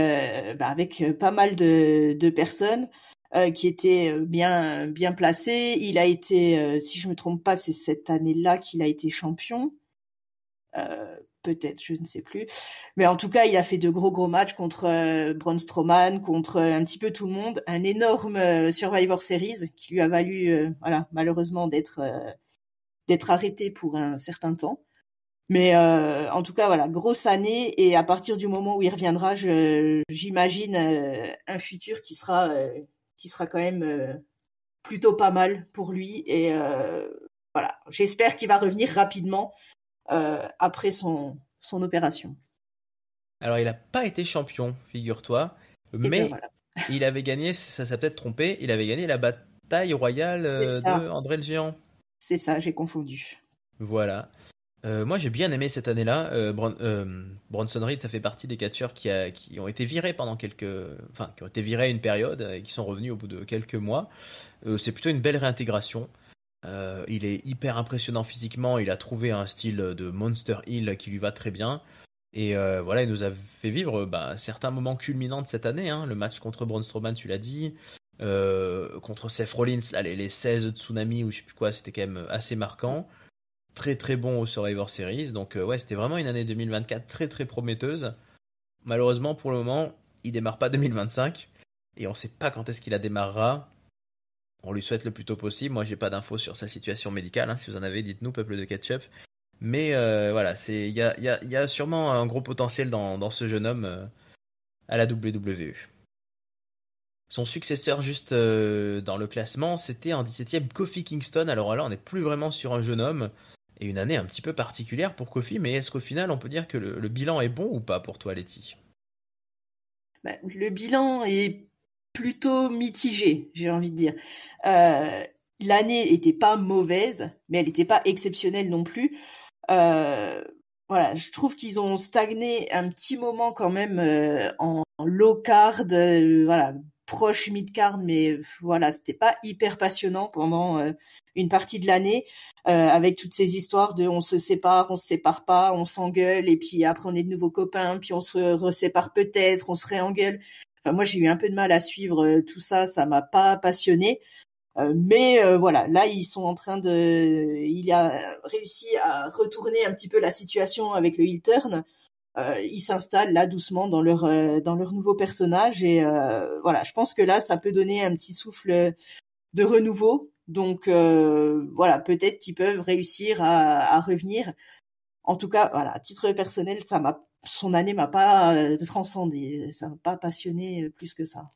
pas mal de personnes qui étaient bien placées. Il a été, si je me trompe pas, c'est cette année-là qu'il a été champion. peut-être, je ne sais plus. Mais en tout cas, il a fait de gros matchs contre Braun Strowman, contre un petit peu tout le monde. Un énorme Survivor Series qui lui a valu, malheureusement d'être arrêté pour un certain temps. Mais en tout cas, voilà, grosse année. Et à partir du moment où il reviendra, j'imagine un futur qui sera quand même plutôt pas mal pour lui. Et voilà, j'espère qu'il va revenir rapidement après son opération. Alors, il n'a pas été champion, figure-toi, Et ben mais voilà. il avait gagné, ça s'est peut-être trompé, il avait gagné la bataille royale C'est de ça, André le Géant. c'est ça, j'ai confondu. Voilà. Moi, j'ai bien aimé cette année-là. Bronson Reed, ça fait partie des catcheurs qui ont été virés pendant qui ont été virés à une période et qui sont revenus au bout de quelques mois. C'est plutôt une belle réintégration. Il est hyper impressionnant physiquement. Il a trouvé un style de Monster Hill qui lui va très bien. Et voilà, il nous a fait vivre certains moments culminants de cette année. Hein. Le match contre Braun Strowman, tu l'as dit. Contre Seth Rollins, là, les 16 Tsunami ou je sais plus quoi, c'était quand même assez marquant. Très très bon au Survivor Series. Donc ouais, c'était vraiment une année 2024 très très prometteuse. Malheureusement, pour le moment, il démarre pas 2025. Et on sait pas quand est-ce qu'il la démarrera. On lui souhaite le plus tôt possible. Moi, j'ai pas d'infos sur sa situation médicale. Hein. Si vous en avez, dites-nous, peuple de ketchup. Mais voilà, il y a sûrement un gros potentiel dans ce jeune homme à la WWE. Son successeur juste dans le classement, c'était en 17e Kofi Kingston. Alors là, on n'est plus vraiment sur un jeune homme et une année un petit peu particulière pour Kofi. Mais est-ce qu'au final, on peut dire que le bilan est bon ou pas pour toi, Letty? Le bilan est plutôt mitigé, j'ai envie de dire. L'année était pas mauvaise, mais elle n'était pas exceptionnelle non plus. Voilà, je trouve qu'ils ont stagné un petit moment quand même en low card, voilà, proche mid card, mais voilà, c'était pas hyper passionnant pendant une partie de l'année, avec toutes ces histoires de on se sépare pas, on s'engueule et puis après on est de nouveaux copains, puis on se resépare peut-être, on se réengueule. Enfin moi j'ai eu un peu de mal à suivre tout ça, ça m'a pas passionné. Mais voilà, là il a réussi à retourner un petit peu la situation avec le heel turn. Ils s'installent là doucement dans leur nouveau personnage et voilà, je pense que là ça peut donner un petit souffle de renouveau. Donc voilà, peut-être qu'ils peuvent réussir à revenir. En tout cas, voilà, à titre personnel, son année m'a pas transcendé, ça m'a pas passionné plus que ça.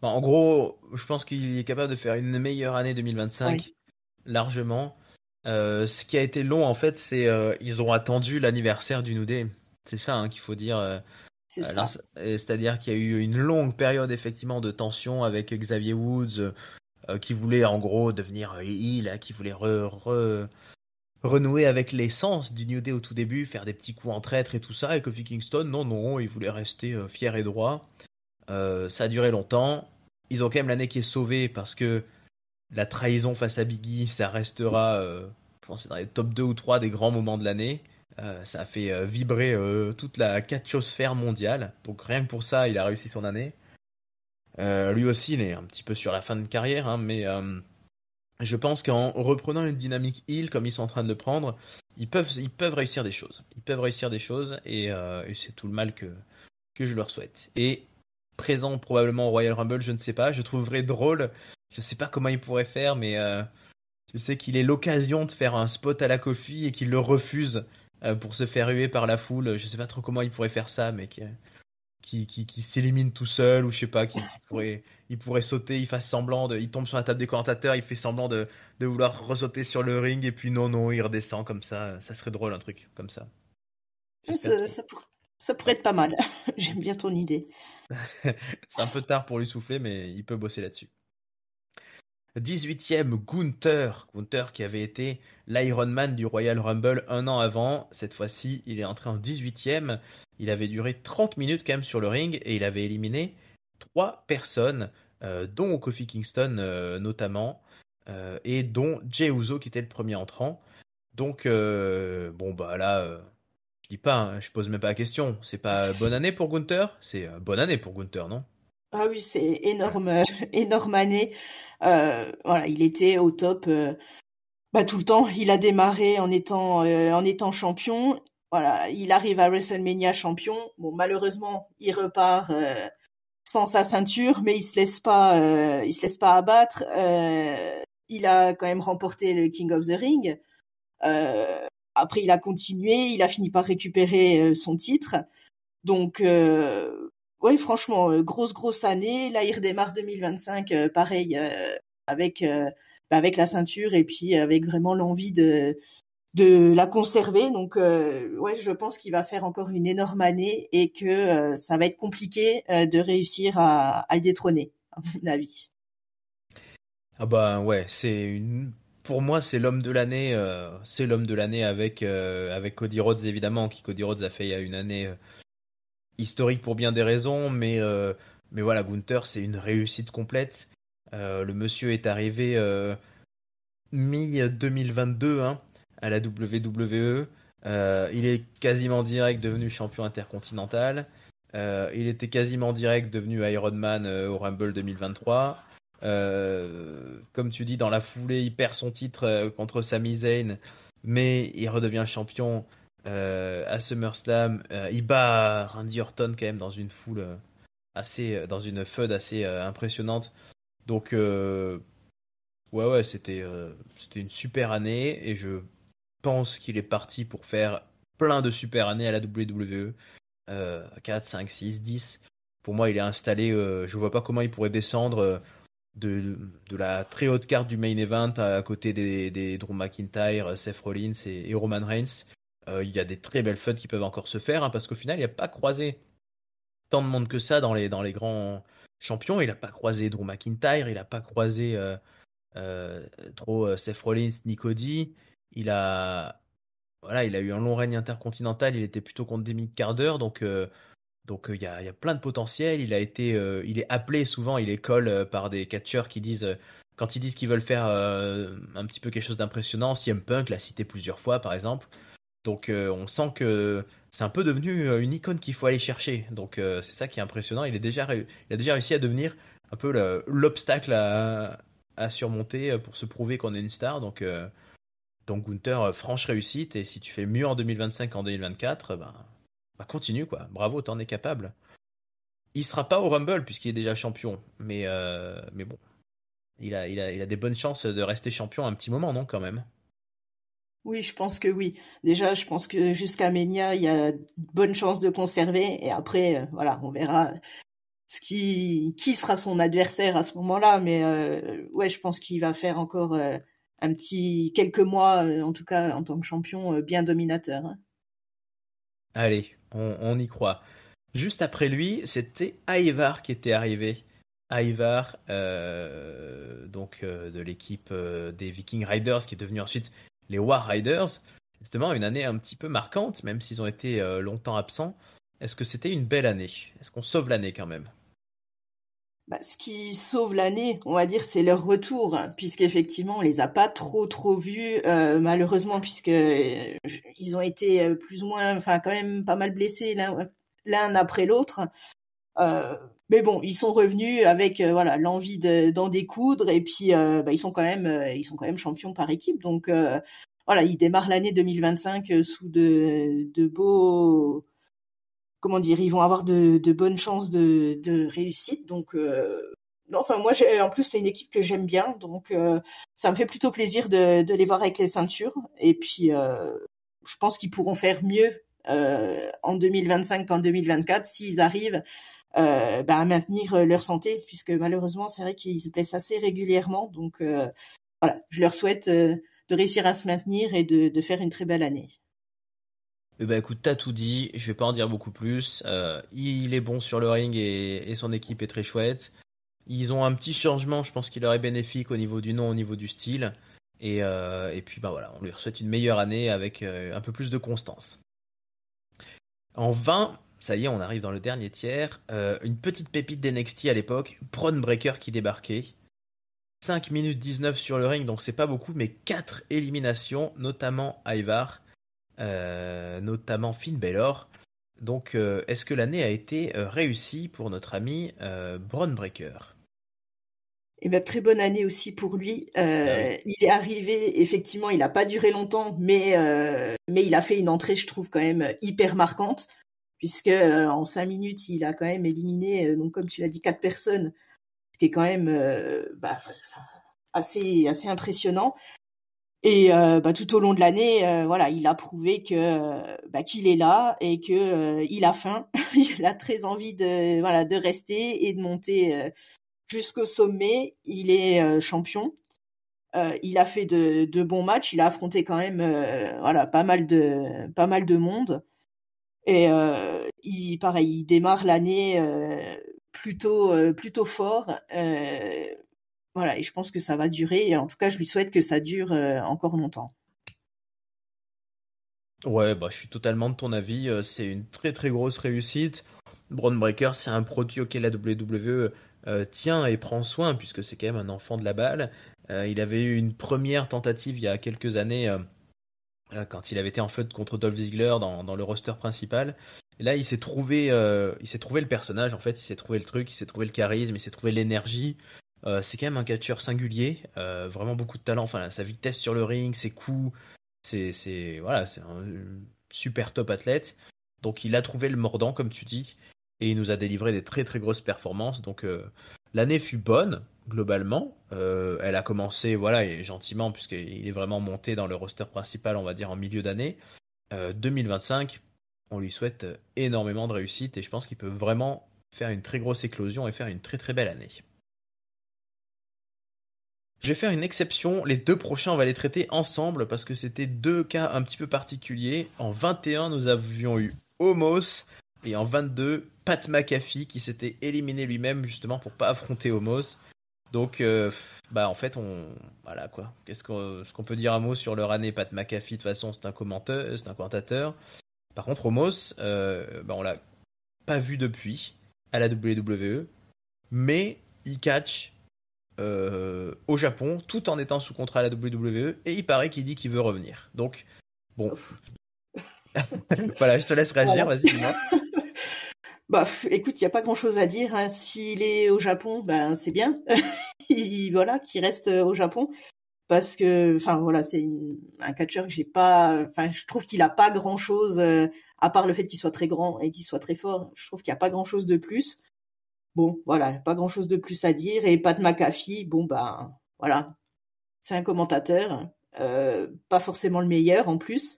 En gros, je pense qu'il est capable de faire une meilleure année Oui, 2025, largement. Ce qui a été long, en fait, c'est ils ont attendu l'anniversaire du New Day. C'est ça hein, qu'il faut dire. c'est ça. C'est-à-dire qu'il y a eu une longue période, effectivement, de tension avec Xavier Woods, qui voulait, en gros, devenir heel, hein, qui voulait renouer avec l'essence du New Day au tout début, faire des petits coups en traître et tout ça. Et Kofi Kingston, non, il voulait rester fier et droit. Ça a duré longtemps. Ils ont quand même l'année qui est sauvée parce que la trahison face à Biggie, ça restera, je pense, dans les top 2 ou 3 des grands moments de l'année. Ça a fait vibrer toute la catchosphère mondiale. Donc rien que pour ça, il a réussi son année. Lui aussi, il est un petit peu sur la fin de carrière, hein, mais je pense qu'en reprenant une dynamique heel comme ils sont en train de le prendre, ils peuvent réussir des choses. Ils peuvent réussir des choses et c'est tout le mal que je leur souhaite. Et présent probablement au Royal Rumble, je ne sais pas. Je trouverais drôle. Je ne sais pas comment il pourrait faire, mais je sais qu'il est l'occasion de faire un spot à la Kofi et qu'il le refuse pour se faire huer par la foule. Je ne sais pas trop comment il pourrait faire ça, mais qui s'élimine tout seul ou je sais pas, il pourrait sauter, il fasse semblant il tombe sur la table des commentateurs, il fait semblant de vouloir ressauter sur le ring et puis non, il redescend comme ça serait drôle un truc comme ça. J'espère Ça, qu'il. ça pourrait Ouais. être pas mal. J'aime bien ton idée. C'est un peu tard pour lui souffler, mais il peut bosser là-dessus. 18e, Gunther qui avait été l'Iron Man du Royal Rumble un an avant. Cette fois-ci, il est entré en 18e. Il avait duré 30 minutes quand même sur le ring et il avait éliminé 3 personnes, dont Kofi Kingston notamment, et dont Jey Uso qui était le premier entrant. Donc, bon, bah là, je dis pas, hein, je pose même pas la question. C'est pas bonne année pour Gunther? C'est bonne année pour Gunther, non? Ah oui, c'est énorme, énorme année. Voilà, il était au top tout le temps. Il a démarré en étant champion. voilà, il arrive à WrestleMania champion. Bon, malheureusement, il repart sans sa ceinture, mais il se laisse pas abattre. Il a quand même remporté le King of the Ring. Après, il a continué, il a fini par récupérer son titre. Donc, ouais, franchement, grosse année. Là, il redémarre 2025, pareil, avec la ceinture et puis avec vraiment l'envie de la conserver. Donc, ouais, je pense qu'il va faire encore une énorme année et que ça va être compliqué de réussir à le détrôner, à mon avis. Ah bah ouais, pour moi c'est l'homme de l'année, c'est l'homme de l'année avec Cody Rhodes évidemment, qui Cody Rhodes a fait il y a une année historique pour bien des raisons, mais voilà, Gunther c'est une réussite complète. Le monsieur est arrivé mi-2022 hein, à la WWE. Il est quasiment direct devenu champion intercontinental. Il était quasiment direct devenu Iron Man au Rumble 2023. Comme tu dis, dans la foulée, il perd son titre contre Sami Zayn, mais il redevient champion à SummerSlam. Il bat Randy Orton quand même dans une foule dans une feud assez impressionnante. Donc ouais, c'était une super année et je pense qu'il est parti pour faire plein de super années à la WWE. 4, 5, 6, 10. Pour moi, il est installé. Je vois pas comment il pourrait descendre de la très haute carte du main event à côté des Drew McIntyre, Seth Rollins et Roman Reigns. Il y a des très belles feuds qui peuvent encore se faire hein, parce qu'au final, il n'a pas croisé tant de monde que ça dans les grands champions. Il n'a pas croisé Drew McIntyre, il n'a pas croisé euh, trop Seth Rollins ni Cody. Il a, voilà, il a eu un long règne intercontinental. Il était plutôt contre des mid-carders, donc il y a plein de potentiel. Il est appelé souvent, il est call par des catcheurs qui disent, quand ils disent qu'ils veulent faire un petit peu quelque chose d'impressionnant, CM Punk l'a cité plusieurs fois par exemple. Donc on sent que c'est un peu devenu une icône qu'il faut aller chercher. Donc c'est ça qui est impressionnant. Il a déjà réussi à devenir un peu l'obstacle à surmonter pour se prouver qu'on est une star. Donc Gunther, franche réussite. Et si tu fais mieux en 2025 qu'en 2024, bah continue quoi. Bravo, t'en es capable. Il sera pas au Rumble puisqu'il est déjà champion, mais bon, il a des bonnes chances de rester champion un petit moment, non, quand même. Oui, je pense que oui. Déjà, je pense que jusqu'à Mania, il y a de bonnes chances de conserver. Et après, voilà, on verra qui sera son adversaire à ce moment-là. Mais ouais, je pense qu'il va faire encore un petit quelques mois, en tout cas en tant que champion, bien dominateur, hein. Allez, on y croit. Juste après lui, c'était Ivar qui était arrivé. Ivar, de l'équipe des Viking Riders, qui est devenu ensuite les War Riders. Justement, une année un petit peu marquante, même s'ils ont été longtemps absents. Est-ce que c'était une belle année? Est-ce qu'on sauve l'année quand même? Bah, ce qui sauve l'année, on va dire, c'est leur retour, hein, puisqu'effectivement, on les a pas trop vus, malheureusement, puisque ils ont été plus ou moins, enfin, quand même pas mal blessés l'un après l'autre. Euh, mais bon, ils sont revenus avec voilà l'envie d'en découdre et puis bah, ils sont quand même champions par équipe. Donc voilà, ils démarrent l'année 2025 sous de beaux comment dire, ils vont avoir de bonnes chances de réussite. Donc, non, enfin, moi, en plus, c'est une équipe que j'aime bien. Donc, ça me fait plutôt plaisir de les voir avec les ceintures. Et puis, je pense qu'ils pourront faire mieux en 2025 qu'en 2024 s'ils arrivent bah, à maintenir leur santé, puisque malheureusement, c'est vrai qu'ils se blessent assez régulièrement. Donc, voilà, je leur souhaite de réussir à se maintenir et de faire une très belle année. Eh ben écoute, t'as tout dit, je vais pas en dire beaucoup plus. Il est bon sur le ring et son équipe est très chouette. Ils ont un petit changement, je pense qu'il leur est bénéfique au niveau du nom, au niveau du style. Et puis bah voilà, on lui souhaite une meilleure année avec un peu plus de constance. En 20, ça y est, on arrive dans le dernier tiers. Une petite pépite d'NXT à l'époque, Bron Breakker qui débarquait. 5 minutes 19 sur le ring, donc c'est pas beaucoup, mais 4 éliminations, notamment Ivar. Notamment Finn Balor. Donc, est-ce que l'année a été réussie pour notre ami Bron Breakker? Et bien, très bonne année aussi pour lui. Ah oui. Il est arrivé, effectivement, il n'a pas duré longtemps, mais il a fait une entrée, je trouve, quand même hyper marquante, puisque en 5 minutes, il a quand même éliminé, donc comme tu l'as dit, 4 personnes, ce qui est quand même assez impressionnant. Et tout au long de l'année, voilà, il a prouvé qu'il est là et que il a faim, il a très envie de rester et de monter jusqu'au sommet. Il est champion. Il a fait de bons matchs. Il a affronté quand même pas mal de monde. Et pareil, il démarre l'année plutôt fort. Voilà, et je pense que ça va durer. Et en tout cas, je lui souhaite que ça dure encore longtemps. Ouais, bah, je suis totalement de ton avis. C'est une très très grosse réussite. Braun Breaker, c'est un produit auquel la WWE tient et prend soin, puisque c'est quand même un enfant de la balle. Il avait eu une première tentative il y a quelques années, quand il avait été en feud contre Dolph Ziggler dans le roster principal. Et là, il s'est trouvé le personnage, en fait, il s'est trouvé le truc, il s'est trouvé le charisme, il s'est trouvé l'énergie. C'est quand même un catcheur singulier, vraiment beaucoup de talent. Enfin, sa vitesse sur le ring, ses coups, voilà, c'est un super top athlète. Donc il a trouvé le mordant, comme tu dis, et il nous a délivré des très très grosses performances. Donc l'année fut bonne globalement. Elle a commencé voilà et gentiment puisqu'il est vraiment monté dans le roster principal, on va dire en milieu d'année. 2025, on lui souhaite énormément de réussite et je pense qu'il peut vraiment faire une très grosse éclosion et faire une très très belle année. Je vais faire une exception, les deux prochains on va les traiter ensemble parce que c'était deux cas un petit peu particuliers. En 21 nous avions eu Omos et en 22 Pat McAfee qui s'était éliminé lui-même justement pour pas affronter Omos. Donc en fait voilà quoi. Ce qu'on peut dire un mot sur leur année? Pat McAfee de toute façon c'est un commentateur. Par contre Omos on l'a pas vu depuis à la WWE mais il catch au Japon, tout en étant sous contrat à la WWE, et il paraît qu'il dit qu'il veut revenir. Donc, bon, Ouf. voilà, je te laisse réagir, Voilà. vas-y, dis-moi. Écoute, il n'y a pas grand-chose à dire, hein. S'il est au Japon, ben c'est bien. Voilà, qu'il reste au Japon. Parce que, enfin voilà, un catcheur que j'ai pas. Enfin, je trouve qu'il a pas grand-chose à part le fait qu'il soit très grand et qu'il soit très fort. Je trouve qu'il y a pas grand-chose de plus. Bon, voilà, pas grand-chose de plus à dire. Et Pat McAfee, bon ben voilà, c'est un commentateur, pas forcément le meilleur en plus.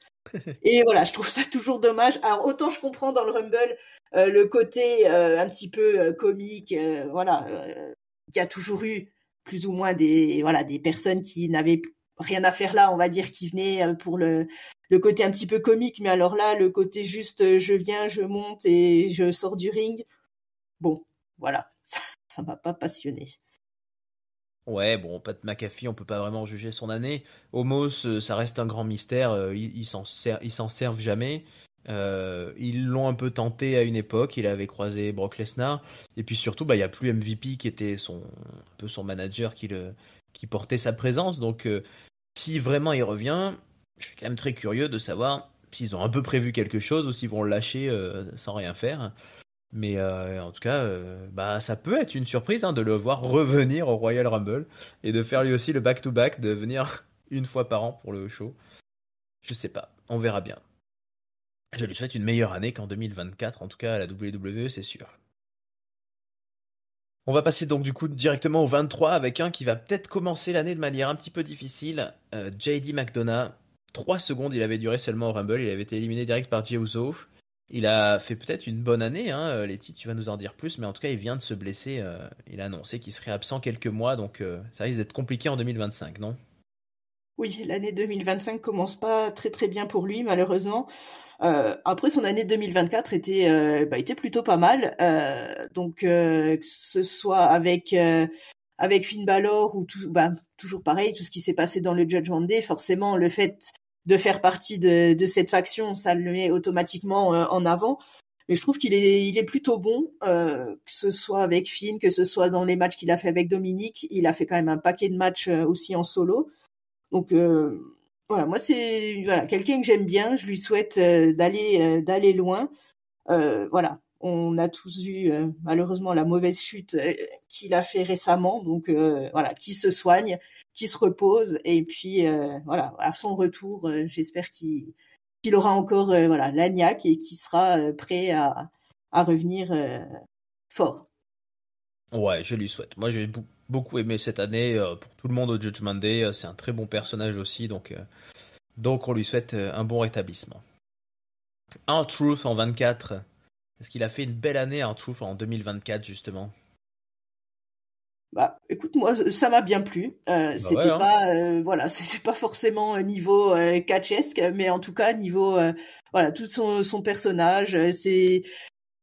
Et voilà, je trouve ça toujours dommage. Alors autant je comprends dans le Rumble le côté un petit peu comique, voilà, il y a toujours eu plus ou moins des personnes qui n'avaient rien à faire là, on va dire, qui venaient pour le côté un petit peu comique, mais alors là, le côté juste je viens, je monte et je sors du ring, bon, voilà, ça m'a pas passionné. Ouais, bon, Pat McAfee, on peut pas vraiment juger son année. Homos, ça reste un grand mystère. Ils s'en servent jamais. Ils l'ont un peu tenté à une époque. Il avait croisé Brock Lesnar. Et puis surtout, il y a plus MVP qui était un peu son manager qui portait sa présence. Donc, si vraiment il revient, je suis quand même très curieux de savoir s'ils ont un peu prévu quelque chose ou s'ils vont le lâcher sans rien faire. Mais en tout cas, ça peut être une surprise hein, de le voir revenir au Royal Rumble et de faire lui aussi le back-to-back, de venir une fois par an pour le show. Je sais pas, on verra bien. Je lui souhaite une meilleure année qu'en 2024, en tout cas à la WWE, c'est sûr. On va passer donc du coup directement au 23 avec un qui va peut-être commencer l'année de manière un petit peu difficile. JD McDonough, 3 secondes il avait duré seulement au Rumble, il avait été éliminé direct par Jey Uso. Il a fait peut-être une bonne année, hein, Letty, tu vas nous en dire plus, mais en tout cas il vient de se blesser. Il a annoncé qu'il serait absent quelques mois, donc ça risque d'être compliqué en 2025, non? Oui, l'année 2025 commence pas très très bien pour lui, malheureusement. Après, son année 2024 était plutôt pas mal. Donc, que ce soit avec Finn Balor ou toujours pareil, tout ce qui s'est passé dans le Judgment Day, forcément, le fait de faire partie de cette faction, ça le met automatiquement en avant. Mais je trouve il est plutôt bon, que ce soit avec Finn, que ce soit dans les matchs qu'il a fait avec Dominique. Il a fait quand même un paquet de matchs aussi en solo. Donc voilà, moi c'est quelqu'un que j'aime bien. Je lui souhaite d'aller loin. Voilà, On a tous vu malheureusement la mauvaise chute qu'il a fait récemment. Donc voilà, qui se soigne, qui se repose, et puis voilà, à son retour, j'espère qu'il aura encore voilà la niaque et qu'il sera prêt à revenir fort. Ouais, je lui souhaite. Moi, j'ai beaucoup aimé cette année. Pour tout le monde au Judgment Day, c'est un très bon personnage aussi, donc on lui souhaite un bon rétablissement. R-Truth en 24. Est-ce qu'il a fait une belle année R-Truth en 2024 justement? Bah, écoute, moi, ça m'a bien plu. Bah ouais, C'était hein. pas, voilà, c'est pas forcément niveau catchesque, mais en tout cas niveau, voilà, tout son personnage,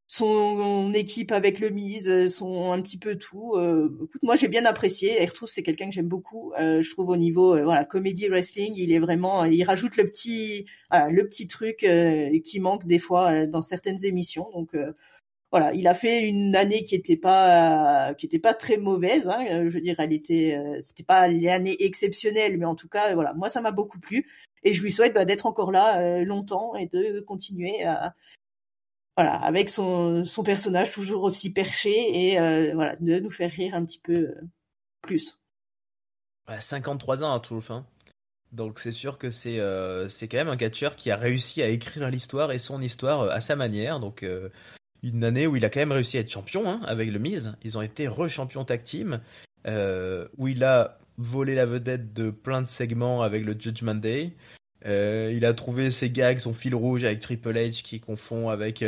son équipe avec le Miz, son un petit peu tout. Écoute, moi j'ai bien apprécié. R-Truth, c'est quelqu'un que j'aime beaucoup. Je trouve au niveau, voilà, comédie wrestling, il est vraiment, il rajoute voilà, le petit truc qui manque des fois dans certaines émissions. Donc voilà, il a fait une année qui était pas très mauvaise. Hein. Je veux dire, c'était pas l'année exceptionnelle, mais en tout cas, voilà, moi ça m'a beaucoup plu et je lui souhaite d'être encore là longtemps et de continuer voilà, avec son personnage toujours aussi perché et voilà, de nous faire rire un petit peu plus. Ouais, 53 ans R-Truth, hein. Donc c'est sûr que c'est quand même un catcheur qui a réussi à écrire l'histoire et son histoire à sa manière. Donc une année où il a quand même réussi à être champion hein, avec le Miz. Ils ont été re-champions tag team, où il a volé la vedette de plein de segments avec le Judgment Day. Il a trouvé ses gags, son fil rouge avec Triple H qui confond avec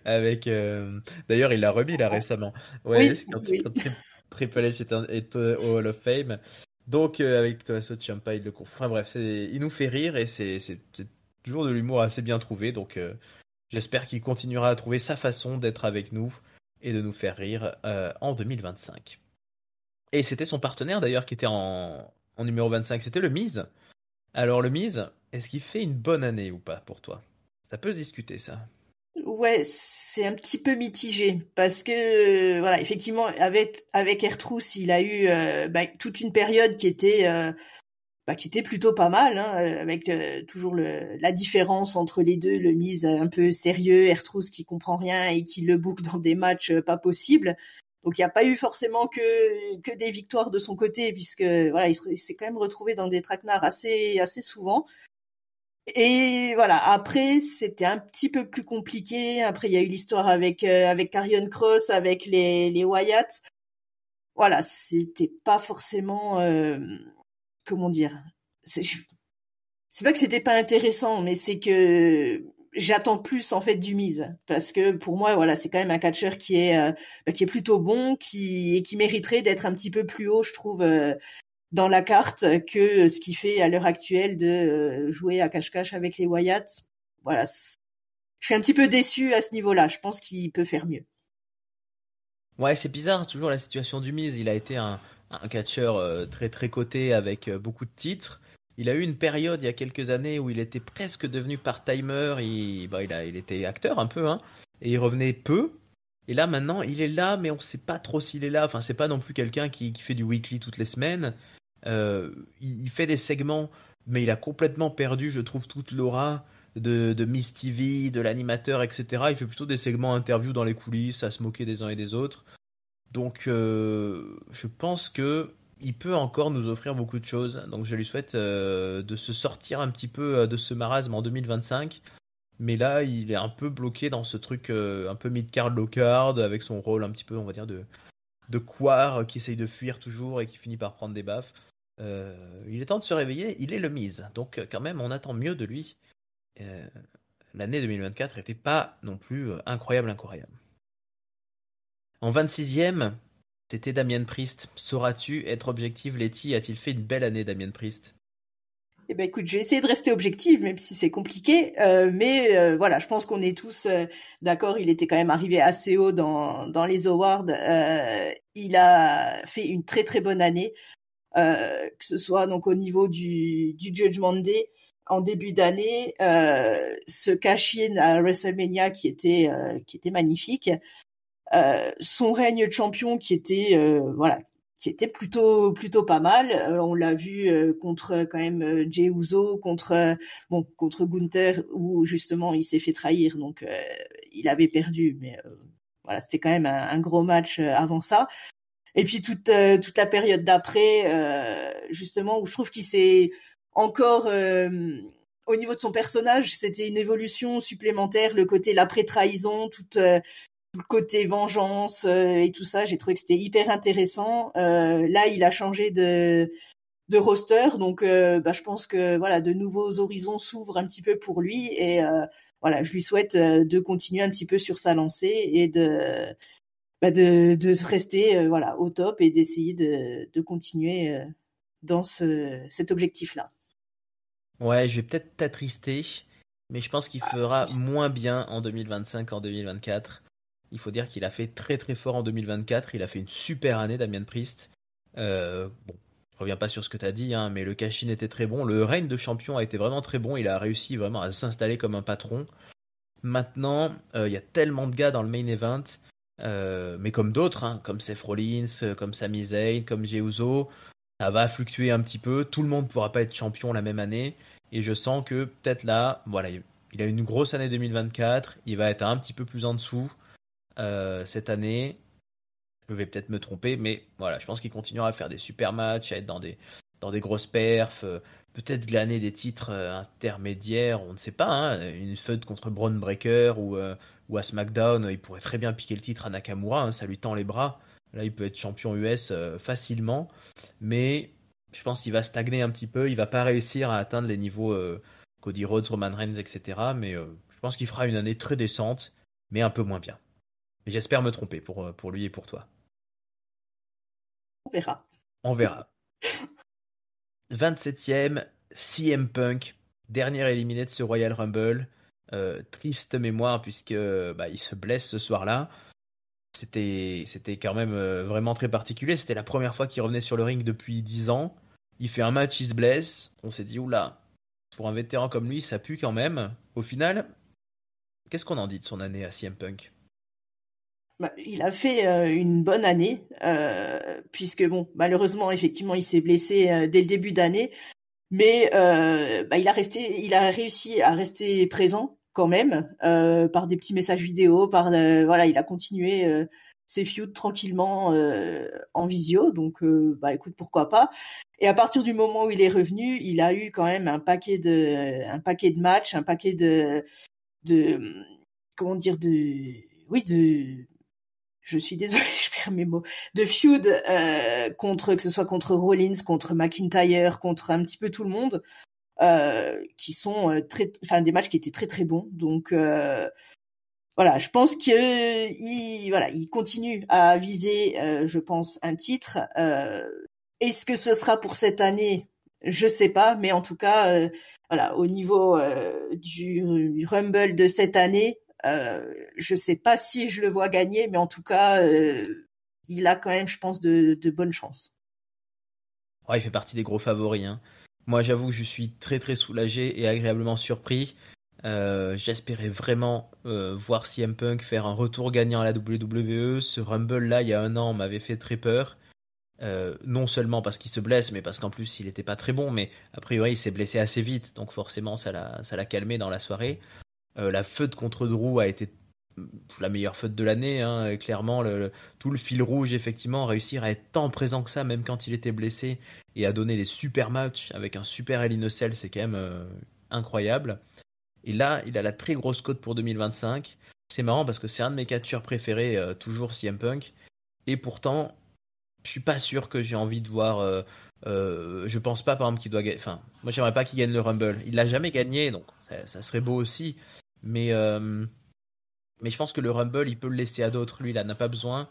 avec. D'ailleurs, il l'a remis là récemment. Ouais, Oui, quand oui. Triple H est au Hall of Fame. Donc avec Tommaso Ciampa, il le confond. Enfin bref, il nous fait rire et c'est toujours de l'humour assez bien trouvé. Donc j'espère qu'il continuera à trouver sa façon d'être avec nous et de nous faire rire en 2025. Et c'était son partenaire d'ailleurs qui était en numéro 25, c'était le Miz. Alors le Miz, est-ce qu'il fait une bonne année ou pas pour toi? Ça peut se discuter ça. Ouais, c'est un petit peu mitigé parce que voilà, effectivement, avec R-Truth, il a eu toute une période qui était plutôt pas mal, hein, avec toujours la différence entre les deux, le Miz un peu sérieux, R-Truth qui comprend rien et qui le book dans des matchs pas possibles. Donc il n'y a pas eu forcément que des victoires de son côté, puisque voilà, il s'est quand même retrouvé dans des traquenards assez souvent. Et voilà, après c'était un petit peu plus compliqué. Après il y a eu l'histoire avec Karrion Kross, avec les Wyatt. Voilà, c'était pas forcément comment dire. C'est c'est pas que c'était pas intéressant, mais c'est que j'attends plus en fait du Miz parce que pour moi voilà c'est quand même un catcheur qui est plutôt bon qui mériterait d'être un petit peu plus haut je trouve dans la carte que ce qu'il fait à l'heure actuelle de jouer à cache-cache avec les Wyatt. Voilà, je suis un petit peu déçu à ce niveau-là. Je pense qu'il peut faire mieux. Ouais, c'est bizarre, toujours la situation du Miz. Il a été un catcheur très très coté avec beaucoup de titres. Il a eu une période il y a quelques années où il était presque devenu part-timer. Il était acteur un peu, hein, et il revenait peu. Et là maintenant, il est là, mais on sait pas trop s'il est là. Enfin, c'est pas non plus quelqu'un qui fait du weekly toutes les semaines. Il fait des segments, mais il a complètement perdu, je trouve, toute l'aura de Miss TV, de l'animateur, etc. Il fait plutôt des segments interviews dans les coulisses, à se moquer des uns et des autres. Donc, je pense que il peut encore nous offrir beaucoup de choses. Donc, je lui souhaite de se sortir un petit peu de ce marasme en 2025. Mais là, il est un peu bloqué dans ce truc un peu mid-card, low-card, avec son rôle un petit peu, on va dire, de couard qui essaye de fuir toujours et qui finit par prendre des baffes. Il est temps de se réveiller, il est le mise. Donc, quand même, on attend mieux de lui. Euh, L'année 2024 n'était pas non plus incroyable, incroyable. En 26e, c'était Damien Priest. Sauras-tu être objective, Letty? A-t-il fait une belle année, Damien Priest? Eh ben écoute, je vais essayer de rester objective, même si c'est compliqué. Mais voilà, je pense qu'on est tous d'accord. Il était quand même arrivé assez haut dans les awards. Il a fait une très très bonne année, que ce soit donc au niveau du Judgment Day en début d'année, ce cash-in à WrestleMania qui était magnifique. Son règne de champion voilà qui était plutôt pas mal. On l'a vu contre quand même Jey Uso, contre Gunther où justement il s'est fait trahir. Donc il avait perdu, mais voilà, c'était quand même un gros match avant ça. Et puis toute la période d'après, justement, où je trouve qu'il s'est encore au niveau de son personnage, c'était une évolution supplémentaire, le côté l'après-trahison, tout le côté vengeance et tout ça. J'ai trouvé que c'était hyper intéressant. Là, il a changé de roster, donc je pense que voilà, de nouveaux horizons s'ouvrent un petit peu pour lui et voilà, je lui souhaite de continuer un petit peu sur sa lancée et de se rester voilà au top et d'essayer de continuer dans cet objectif-là. Ouais, je vais peut-être t'attrister, mais je pense qu'il fera moins bien en 2025 qu'en 2024. Il faut dire qu'il a fait très très fort en 2024. Il a fait une super année, Damien Priest. Bon, je reviens pas sur ce que tu as dit, hein, mais le cash-in était très bon. Le règne de champion a été vraiment très bon. Il a réussi vraiment à s'installer comme un patron. Maintenant, il y a tellement de gars dans le main event, mais comme d'autres, hein, comme Seth Rollins, comme Sami Zayn, comme Jey Uso, ça va fluctuer un petit peu. Tout le monde ne pourra pas être champion la même année. Et je sens que peut-être là, voilà, il a une grosse année 2024. Il va être un petit peu plus en dessous cette année. Je vais peut-être me tromper, mais voilà, je pense qu'il continuera à faire des super matchs, à être dans des grosses perfs, peut-être glaner des titres intermédiaires, on ne sait pas, hein, une feud contre Braun Breaker ou à SmackDown, il pourrait très bien piquer le titre à Nakamura, hein, ça lui tend les bras. Là, il peut être champion US facilement, mais je pense qu'il va stagner un petit peu, il va pas réussir à atteindre les niveaux Cody Rhodes, Roman Reigns, etc. Mais je pense qu'il fera une année très décente, mais un peu moins bien. J'espère me tromper pour lui et pour toi. On verra. On verra. 27e, CM Punk, dernier éliminé de ce Royal Rumble. Triste mémoire puisque il se blesse ce soir-là. C'était quand même vraiment très particulier. C'était la première fois qu'il revenait sur le ring depuis 10 ans. Il fait un match, il se blesse. On s'est dit, oula, pour un vétéran comme lui, ça pue quand même. Au final, qu'est-ce qu'on en dit de son année à CM Punk? Il a fait une bonne année, puisque bon, malheureusement, effectivement, il s'est blessé dès le début d'année, mais il a réussi à rester présent quand même par des petits messages vidéo, voilà, il a continué ses feuds tranquillement en visio, donc écoute, pourquoi pas. Et à partir du moment où il est revenu, il a eu quand même un paquet de matchs, un paquet de comment dire de je suis désolée, je perds mes mots, de feud que ce soit contre Rollins, contre McIntyre, contre un petit peu tout le monde, qui sont des matchs qui étaient très très bons. Donc voilà, je pense il continue à viser, je pense, un titre. Est-ce que ce sera pour cette année? Je sais pas, mais en tout cas, voilà, au niveau du Rumble de cette année, je sais pas si je le vois gagner, mais en tout cas, il a quand même, je pense, de bonnes chances. Ouais, il fait partie des gros favoris, hein. Moi, j'avoue que je suis très très soulagé et agréablement surpris. J'espérais vraiment voir CM Punk faire un retour gagnant à la WWE. Ce Rumble-là, il y a un an, m'avait fait très peur. Non seulement parce qu'il se blesse, mais parce qu'en plus, il n'était pas très bon. Mais a priori, il s'est blessé assez vite, donc forcément, ça l'a calmé dans la soirée. La feud contre Drew a été la meilleure feud de l'année, hein, clairement. Tout le fil rouge, effectivement, réussir à être tant présent que ça, même quand il était blessé, et à donner des super matchs avec un super Hell in a Cell, c'est quand même incroyable. Et là, il a la très grosse cote pour 2025. C'est marrant parce que c'est un de mes catcheurs préférés, toujours CM Punk. Et pourtant, je suis pas sûr que j'ai envie de voir. Je pense pas, par exemple, qu'il doit gagner. Enfin, moi, j'aimerais pas qu'il gagne le Rumble. Il l'a jamais gagné, donc ça serait beau aussi. Mais, euh, mais je pense que le Rumble, il peut le laisser à d'autres. Lui, il en a pas besoin.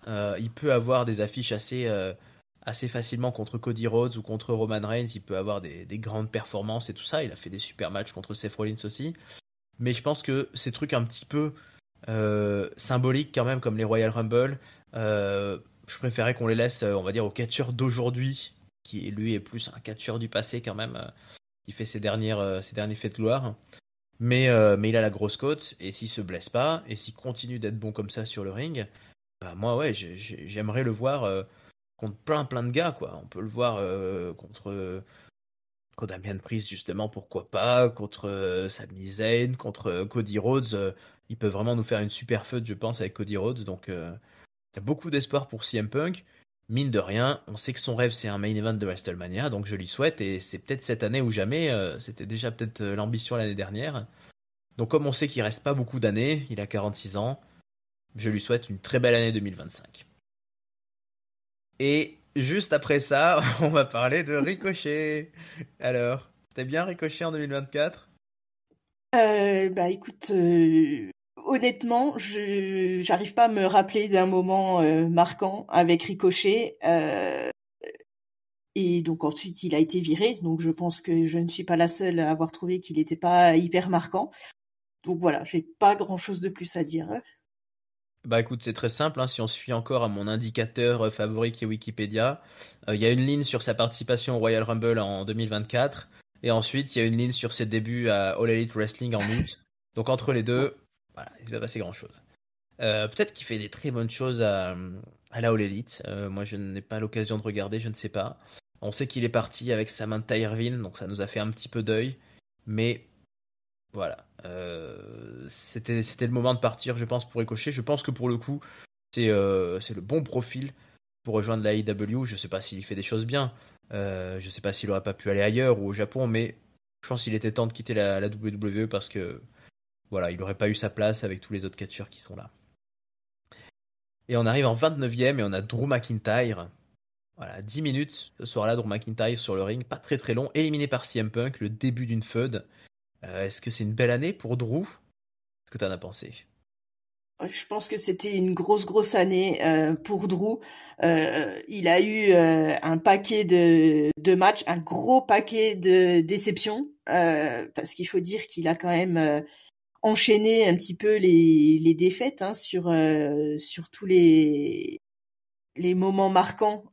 Il peut avoir des affiches assez facilement contre Cody Rhodes ou contre Roman Reigns. Il peut avoir des grandes performances et tout ça. Il a fait des super matchs contre Seth Rollins aussi. Mais je pense que ces trucs un petit peu symboliques quand même, comme les Royal Rumble, je préférais qu'on les laisse, on va dire, au catcheur d'aujourd'hui, qui lui est plus un catcheur du passé quand même, qui fait ses derniers faits de gloire. Mais il a la grosse côte, et s'il se blesse pas, et s'il continue d'être bon comme ça sur le ring, bah moi ouais, j'aimerais le voir contre plein de gars, quoi. On peut le voir contre contre Damian Priest, justement, pourquoi pas, contre Sami Zayn, contre Cody Rhodes. Il peut vraiment nous faire une super feud, je pense, avec Cody Rhodes. Donc, il y a beaucoup d'espoir pour CM Punk. Mine de rien, on sait que son rêve, c'est un main event de WrestleMania, donc je lui souhaite, et c'est peut-être cette année ou jamais. C'était déjà peut-être l'ambition l'année dernière. Donc, comme on sait qu'il reste pas beaucoup d'années, il a 46 ans, je lui souhaite une très belle année 2025. Et juste après ça, on va parler de Ricochet. Alors, c'était bien Ricochet en 2024? Bah écoute, honnêtement, j'arrive pas à me rappeler d'un moment marquant avec Ricochet. Et donc ensuite, il a été viré. Donc je pense que je ne suis pas la seule à avoir trouvé qu'il n'était pas hyper marquant. Donc voilà, j'ai pas grand-chose de plus à dire. Bah écoute, c'est très simple, hein, si on se fie encore à mon indicateur favori qui est Wikipédia, il y a une ligne sur sa participation au Royal Rumble en 2024, et ensuite il y a une ligne sur ses débuts à All Elite Wrestling en août. Donc entre les deux, voilà, il va passer grand-chose. Peut-être qu'il fait des très bonnes choses à la All Elite. Moi, je n'ai pas l'occasion de regarder, je ne sais pas. On sait qu'il est parti avec Samantha Irvine, donc ça nous a fait un petit peu d'œil. Mais voilà, c'était le moment de partir, je pense, pour Ricochet. Je pense que pour le coup, c'est le bon profil pour rejoindre la AEW. Je ne sais pas s'il fait des choses bien. Je ne sais pas s'il aurait pas pu aller ailleurs ou au Japon, mais je pense qu'il était temps de quitter la WWE parce que voilà, il n'aurait pas eu sa place avec tous les autres catcheurs qui sont là. Et on arrive en 29e et on a Drew McIntyre. Voilà, 10 minutes ce soir-là, Drew McIntyre sur le ring, pas très très long, éliminé par CM Punk, le début d'une feud. Est-ce que c'est une belle année pour Drew? Qu'est-ce que t'en as pensé? Je pense que c'était une grosse année pour Drew. Il a eu un paquet de matchs, un gros paquet de déceptions, parce qu'il faut dire qu'il a quand même enchaîné un petit peu les défaites sur tous les moments marquants,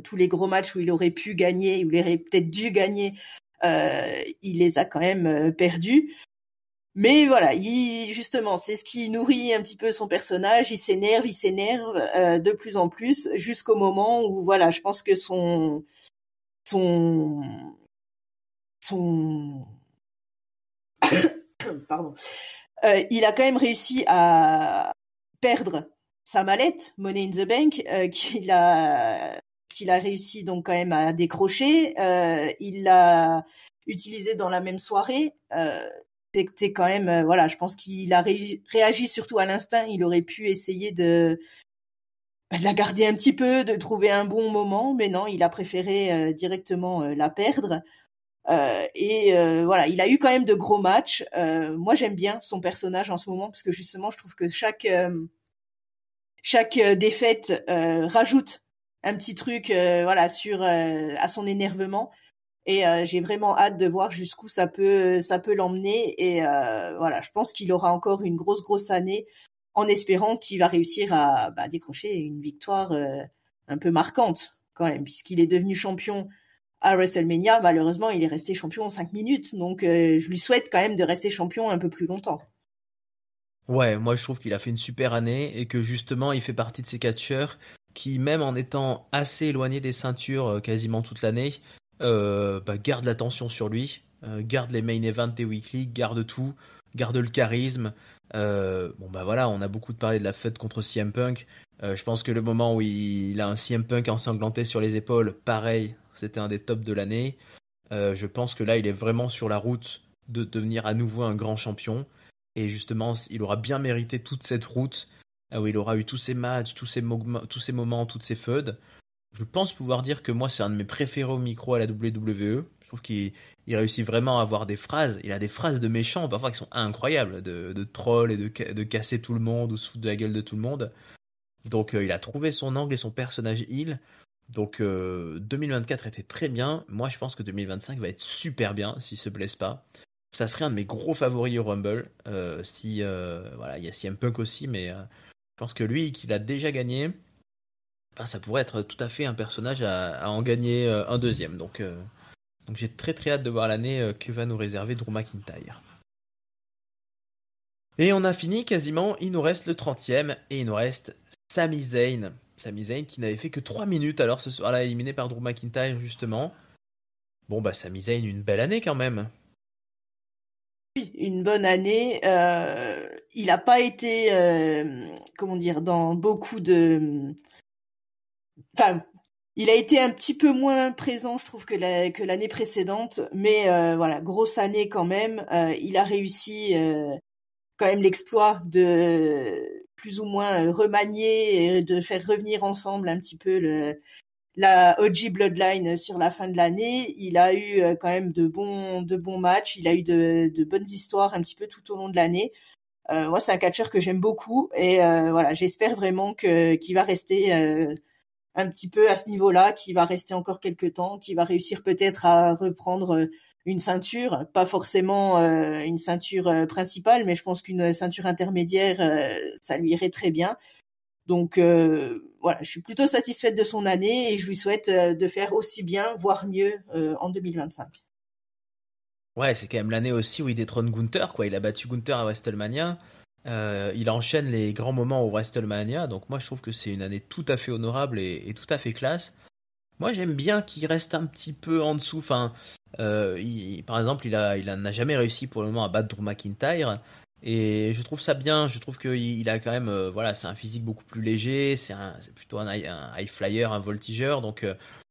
tous les gros matchs où il aurait pu gagner, où il aurait peut-être dû gagner, il les a quand même perdus. Mais voilà, justement, c'est ce qui nourrit un petit peu son personnage. Il s'énerve de plus en plus, jusqu'au moment où, voilà, je pense que son, son, pardon, il a quand même réussi à perdre sa mallette Money in the Bank, qu'il a réussi donc quand même à décrocher. Il l'a utilisé dans la même soirée. C'était quand même, voilà, je pense qu'il a réagi surtout à l'instinct. Il aurait pu essayer de la garder un petit peu, de trouver un bon moment, mais non, il a préféré directement la perdre. Voilà, il a eu quand même de gros matchs. Moi, j'aime bien son personnage en ce moment parce que justement, je trouve que chaque défaite rajoute un petit truc, voilà, à son énervement. Et j'ai vraiment hâte de voir jusqu'où ça peut l'emmener. Et voilà, je pense qu'il aura encore une grosse année, en espérant qu'il va réussir à décrocher une victoire un peu marquante quand même, puisqu'il est devenu champion à WrestleMania. Malheureusement, il est resté champion en 5 minutes, donc je lui souhaite quand même de rester champion un peu plus longtemps. Ouais, moi je trouve qu'il a fait une super année et que justement il fait partie de ces catcheurs qui, même en étant assez éloigné des ceintures quasiment toute l'année, garde l'attention sur lui, garde les main events des weekly, garde tout, garde le charisme. Bon bah voilà, on a beaucoup parlé de la fête contre CM Punk. Je pense que le moment où il a un CM Punk ensanglanté sur les épaules, pareil, c'était un des tops de l'année. Je pense que là il est vraiment sur la route de devenir à nouveau un grand champion. Et justement, il aura bien mérité toute cette route où il aura eu tous ces matchs, tous ces moments, toutes ces feuds. Je pense pouvoir dire que moi, c'est un de mes préférés au micro à la WWE. Je trouve qu'il réussit vraiment à avoir des phrases. Il a des phrases de méchants, parfois qui sont incroyables, de troll et de casser tout le monde ou se foutre de la gueule de tout le monde. Donc, il a trouvé son angle et son personnage heel. Donc, 2024 était très bien. Moi, je pense que 2025 va être super bien s'il se blesse pas. Ça serait un de mes gros favoris au Rumble. Si voilà, il y a CM Punk aussi, mais je pense que lui, qu'il a déjà gagné, ben, ça pourrait être tout à fait un personnage à en gagner un deuxième. Donc j'ai très très hâte de voir l'année que va nous réserver Drew McIntyre. Et on a fini quasiment. Il nous reste le 30e et il nous reste Sami Zayn. Sami Zayn qui n'avait fait que 3 minutes alors ce soir-là, éliminé par Drew McIntyre justement. Bon, bah, Sami Zayn, une belle année quand même. Oui, une bonne année. Il n'a pas été, comment dire, dans beaucoup de... Enfin, il a été un petit peu moins présent, je trouve, que l'année précédente. Mais voilà, grosse année quand même. Il a réussi quand même l'exploit de plus ou moins remanier et de faire revenir ensemble un petit peu la OG Bloodline sur la fin de l'année. Il a eu quand même de bons matchs. Il a eu de bonnes histoires un petit peu tout au long de l'année. Moi, c'est un catcheur que j'aime beaucoup et voilà, j'espère vraiment qu'il va rester un petit peu à ce niveau-là, qu'il va rester encore quelques temps, qu'il va réussir peut-être à reprendre une ceinture, pas forcément une ceinture principale, mais je pense qu'une ceinture intermédiaire, ça lui irait très bien. Donc voilà, je suis plutôt satisfaite de son année et je lui souhaite de faire aussi bien, voire mieux en 2025. Ouais, c'est quand même l'année aussi où il détrône Gunther, quoi. Il a battu Gunther à WrestleMania. Il enchaîne les grands moments au WrestleMania. Donc moi, je trouve que c'est une année tout à fait honorable et tout à fait classe. Moi, j'aime bien qu'il reste un petit peu en dessous. Enfin, par exemple, il n'a jamais réussi pour le moment à battre Drew McIntyre. Et je trouve ça bien. Je trouve qu'il a quand même, voilà, c'est un physique beaucoup plus léger. C'est plutôt un high flyer, un voltigeur. Donc,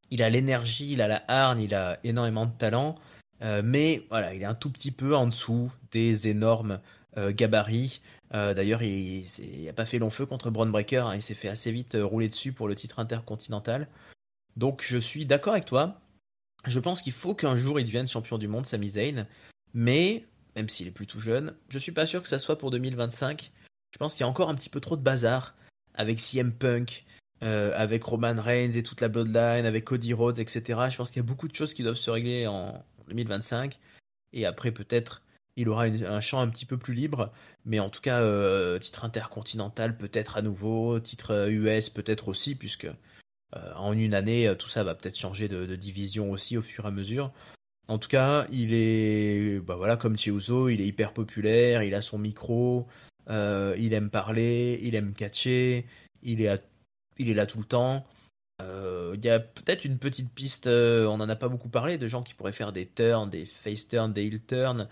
il a l'énergie, il a la hargne, il a énormément de talent. Mais voilà, il est un tout petit peu en dessous des énormes gabarits. D'ailleurs, il a pas fait long feu contre Braun Breaker, hein. Il s'est fait assez vite rouler dessus pour le titre intercontinental. Donc je suis d'accord avec toi. Je pense qu'il faut qu'un jour il devienne champion du monde, Sami Zayn. Mais, même s'il est plus tout jeune, je suis pas sûr que ça soit pour 2025. Je pense qu'il y a encore un petit peu trop de bazar avec CM Punk, avec Roman Reigns et toute la Bloodline, avec Cody Rhodes, etc. Je pense qu'il y a beaucoup de choses qui doivent se régler en 2025. Et après, peut-être, il aura un champ un petit peu plus libre. Mais en tout cas, titre intercontinental peut-être à nouveau, titre US peut-être aussi, puisque en une année, tout ça va peut-être changer de division aussi au fur et à mesure. En tout cas, il est, bah voilà, comme Chiuso, il est hyper populaire, il a son micro, il aime parler, il aime catcher, il est, à- il est là tout le temps. Il y a peut-être une petite piste, on n'en a pas beaucoup parlé, de gens qui pourraient faire des turns, des face turns, des heel turns.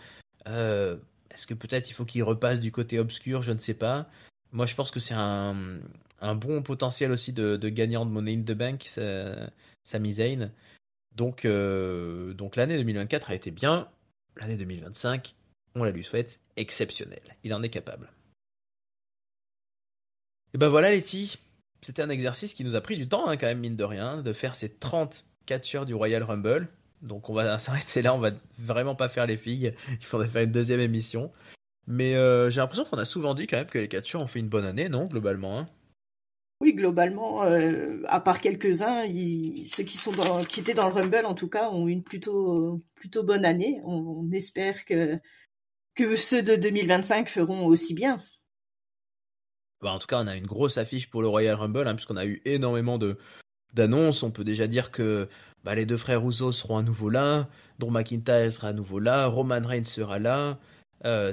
Euh, Est-ce que peut-être il faut qu'il repasse du côté obscur, je ne sais pas. Moi, je pense que c'est un bon potentiel aussi de gagnant de Money in the Bank, Sami Zayn. Donc l'année 2024 a été bien. L'année 2025, on la lui souhaite exceptionnelle. Il en est capable. Et ben voilà, Letty. C'était un exercice qui nous a pris du temps, hein, quand même, mine de rien, de faire ces 30 catcheurs du Royal Rumble. Donc on va s'arrêter là, on va vraiment pas faire les filles. Il faudrait faire une deuxième émission. Mais j'ai l'impression qu'on a souvent dit quand même que les catcheurs ont fait une bonne année, non, globalement, hein. Oui, globalement, à part quelques-uns, ceux qui étaient dans le Rumble en tout cas ont eu une plutôt bonne année. On espère que ceux de 2025 feront aussi bien. Bah, en tout cas, on a une grosse affiche pour le Royal Rumble, hein, puisqu'on a eu énormément d'annonces. On peut déjà dire que bah, les deux frères Rousseau seront à nouveau là, Drew McIntyre sera à nouveau là, Roman Reigns sera là,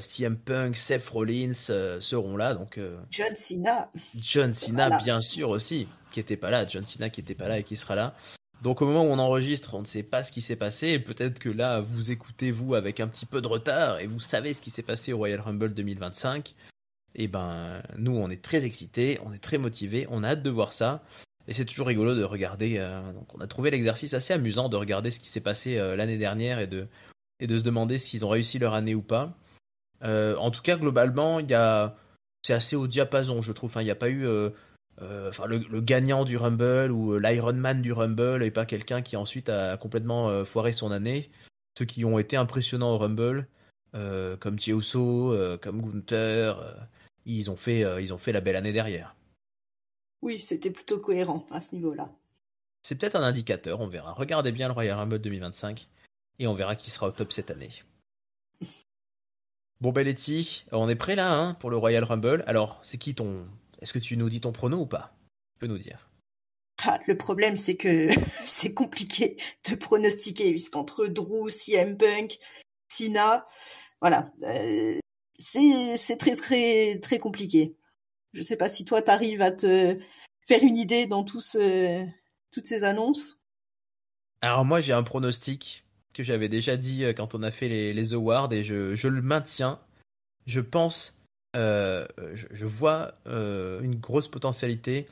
CM Punk, Seth Rollins seront là. Donc John Cena, John Cena, voilà. bien sûr aussi, qui était pas là. John Cena qui était pas là et qui sera là. Donc au moment où on enregistre, on ne sait pas ce qui s'est passé. Et peut-être que là, vous écoutez, vous, avec un petit peu de retard, et vous savez ce qui s'est passé au Royal Rumble 2025. Et ben, nous, on est très excités, on est très motivés, on a hâte de voir ça. Et c'est toujours rigolo de regarder. Donc, on a trouvé l'exercice assez amusant de regarder ce qui s'est passé l'année dernière et de se demander s'ils ont réussi leur année ou pas. En tout cas, globalement, c'est assez au diapason, je trouve. Enfin, il n'y a pas eu. Enfin, le gagnant du Rumble ou l'Ironman du Rumble et pas quelqu'un qui ensuite a complètement foiré son année. Ceux qui ont été impressionnants au Rumble, comme Chiuso, comme Gunther, ils ont fait la belle année derrière. Oui, c'était plutôt cohérent à ce niveau-là. C'est peut-être un indicateur, on verra. Regardez bien le Royal Rumble 2025 et on verra qui sera au top cette année. Bon, Belletti, on est prêt là, hein, pour le Royal Rumble. Alors, c'est qui ton. Est-ce que tu nous dis ton prono ou pas? Tu peux nous dire. Ah, le problème, c'est que c'est compliqué de pronostiquer, puisqu'entre Drew, CM Punk, Cena, voilà, c'est très très très compliqué. Je sais pas si toi t'arrives à te faire une idée dans toutes ces annonces. Alors, moi, j'ai un pronostic. que j'avais déjà dit quand on a fait les awards et je le maintiens. Je pense, je vois une grosse potentialité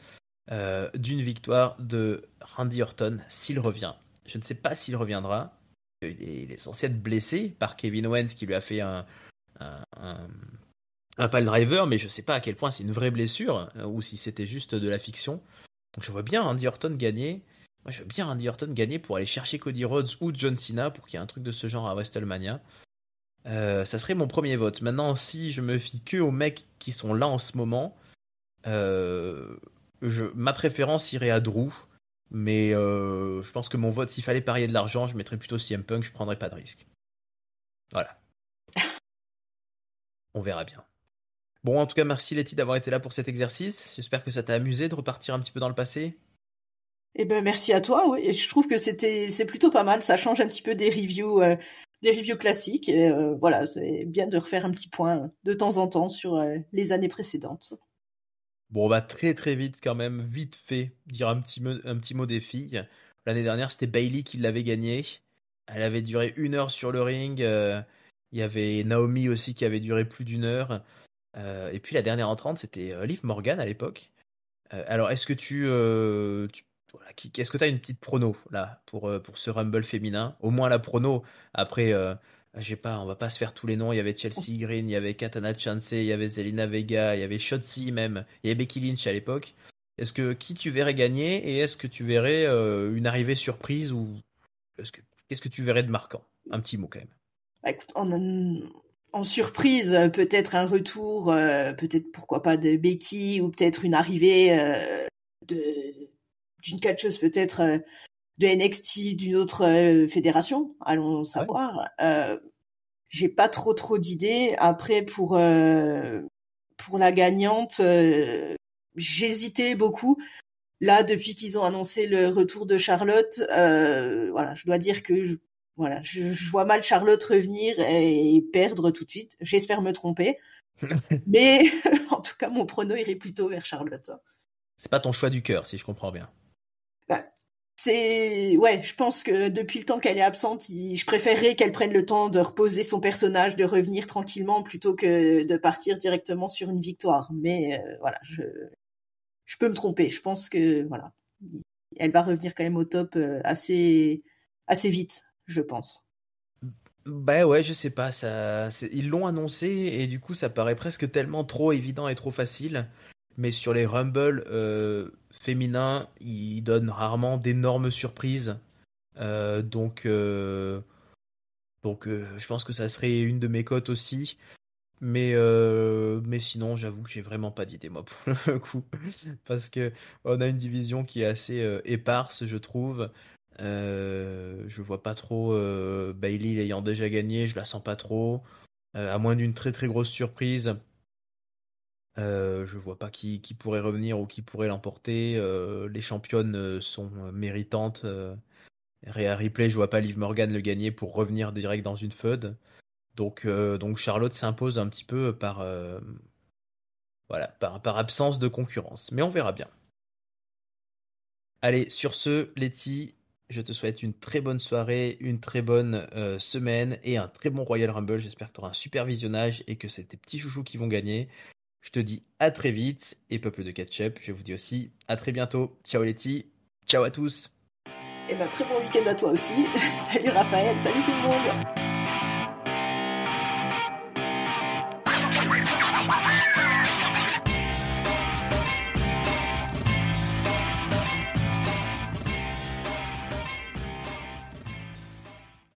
d'une victoire de Randy Orton s'il revient. Je ne sais pas s'il reviendra. Il est censé être blessé par Kevin Owens qui lui a fait un, un, un pile driver, mais je ne sais pas à quel point c'est une vraie blessure ou si c'était juste de la fiction. Donc je vois bien Randy Orton gagner. Moi, je veux bien Randy Orton gagner pour aller chercher Cody Rhodes ou John Cena pour qu'il y ait un truc de ce genre à WrestleMania. Ça serait mon premier vote. Maintenant, si je me fie que aux mecs qui sont là en ce moment, euh, ma préférence irait à Drew. Mais je pense que mon vote, s'il fallait parier de l'argent, je mettrais plutôt CM Punk, je prendrais pas de risque. Voilà, on verra bien. Bon, en tout cas, merci Letty d'avoir été là pour cet exercice. J'espère que ça t'a amusé de repartir un petit peu dans le passé. Eh ben merci à toi. Oui. Et je trouve que c'est plutôt pas mal. Ça change un petit peu des reviews classiques. Et, voilà, c'est bien de refaire un petit point de temps en temps sur les années précédentes. Bon, on va très très vite quand même, vite fait, dire un petit mot des filles. L'année dernière, c'était Bailey qui l'avait gagné. Elle avait duré 1 heure sur le ring. Il y avait Naomi aussi qui avait duré plus d'1 heure. Et puis la dernière entrante, c'était Liv Morgan à l'époque. Alors, est-ce que voilà, est-ce que tu as une petite prono là pour ce Rumble féminin? Au moins la prono. Après, j'ai pas, on va pas se faire tous les noms. Il y avait Chelsea Green, il y avait Katana Chance, il y avait Zelina Vega, il y avait Shotzi même, il y avait Becky Lynch à l'époque. Qui tu verrais gagner et est-ce que tu verrais une arrivée surprise ou qu'est-ce que tu verrais de marquant? Un petit mot quand même. Bah, écoute, en surprise, peut-être un retour, peut-être pourquoi pas de Becky ou peut-être une arrivée d'une catcheuse peut-être de NXT d'une autre fédération. Allons Ouais. savoir. J'ai pas trop d'idées. Après pour la gagnante, j'hésitais beaucoup. Là, depuis qu'ils ont annoncé le retour de Charlotte, voilà, je dois dire que je vois mal Charlotte revenir et perdre tout de suite. J'espère me tromper, mais en tout cas, mon prono irait plutôt vers Charlotte. C'est pas ton choix du cœur, si je comprends bien. Bah, ouais, je pense que depuis le temps qu'elle est absente, je préférerais qu'elle prenne le temps de reposer son personnage, de revenir tranquillement plutôt que de partir directement sur une victoire. Mais voilà, je peux me tromper. Je pense que voilà, elle va revenir quand même au top assez vite, je pense. Bah ouais, je sais pas, ils l'ont annoncé et du coup ça paraît presque tellement trop évident et trop facile. Mais sur les Rumble féminins, ils donnent rarement d'énormes surprises. Euh, donc, euh, je pense que ça serait une de mes cotes aussi. Mais sinon, j'avoue que j'ai vraiment pas d'idée moi pour le coup, parce que on a une division qui est assez éparse, je trouve. Je vois pas trop Bailey l'ayant déjà gagné, je la sens pas trop. À moins d'une très très grosse surprise, je vois pas qui pourrait revenir ou qui pourrait l'emporter. Les championnes sont méritantes. Rhea Ripley, je vois pas Liv Morgan le gagner pour revenir direct dans une feud. Donc Charlotte s'impose un petit peu voilà, par absence de concurrence. Mais on verra bien. Allez, sur ce, Letty, je te souhaite une très bonne soirée, une très bonne semaine et un très bon Royal Rumble. J'espère que tu auras un super visionnage et que c'est tes petits chouchous qui vont gagner. Je te dis à très vite et peuple de ketchup, je vous dis aussi à très bientôt. Ciao Letty, ciao à tous. Et ben très bon week-end à toi aussi. Salut Raphaël, salut tout le monde.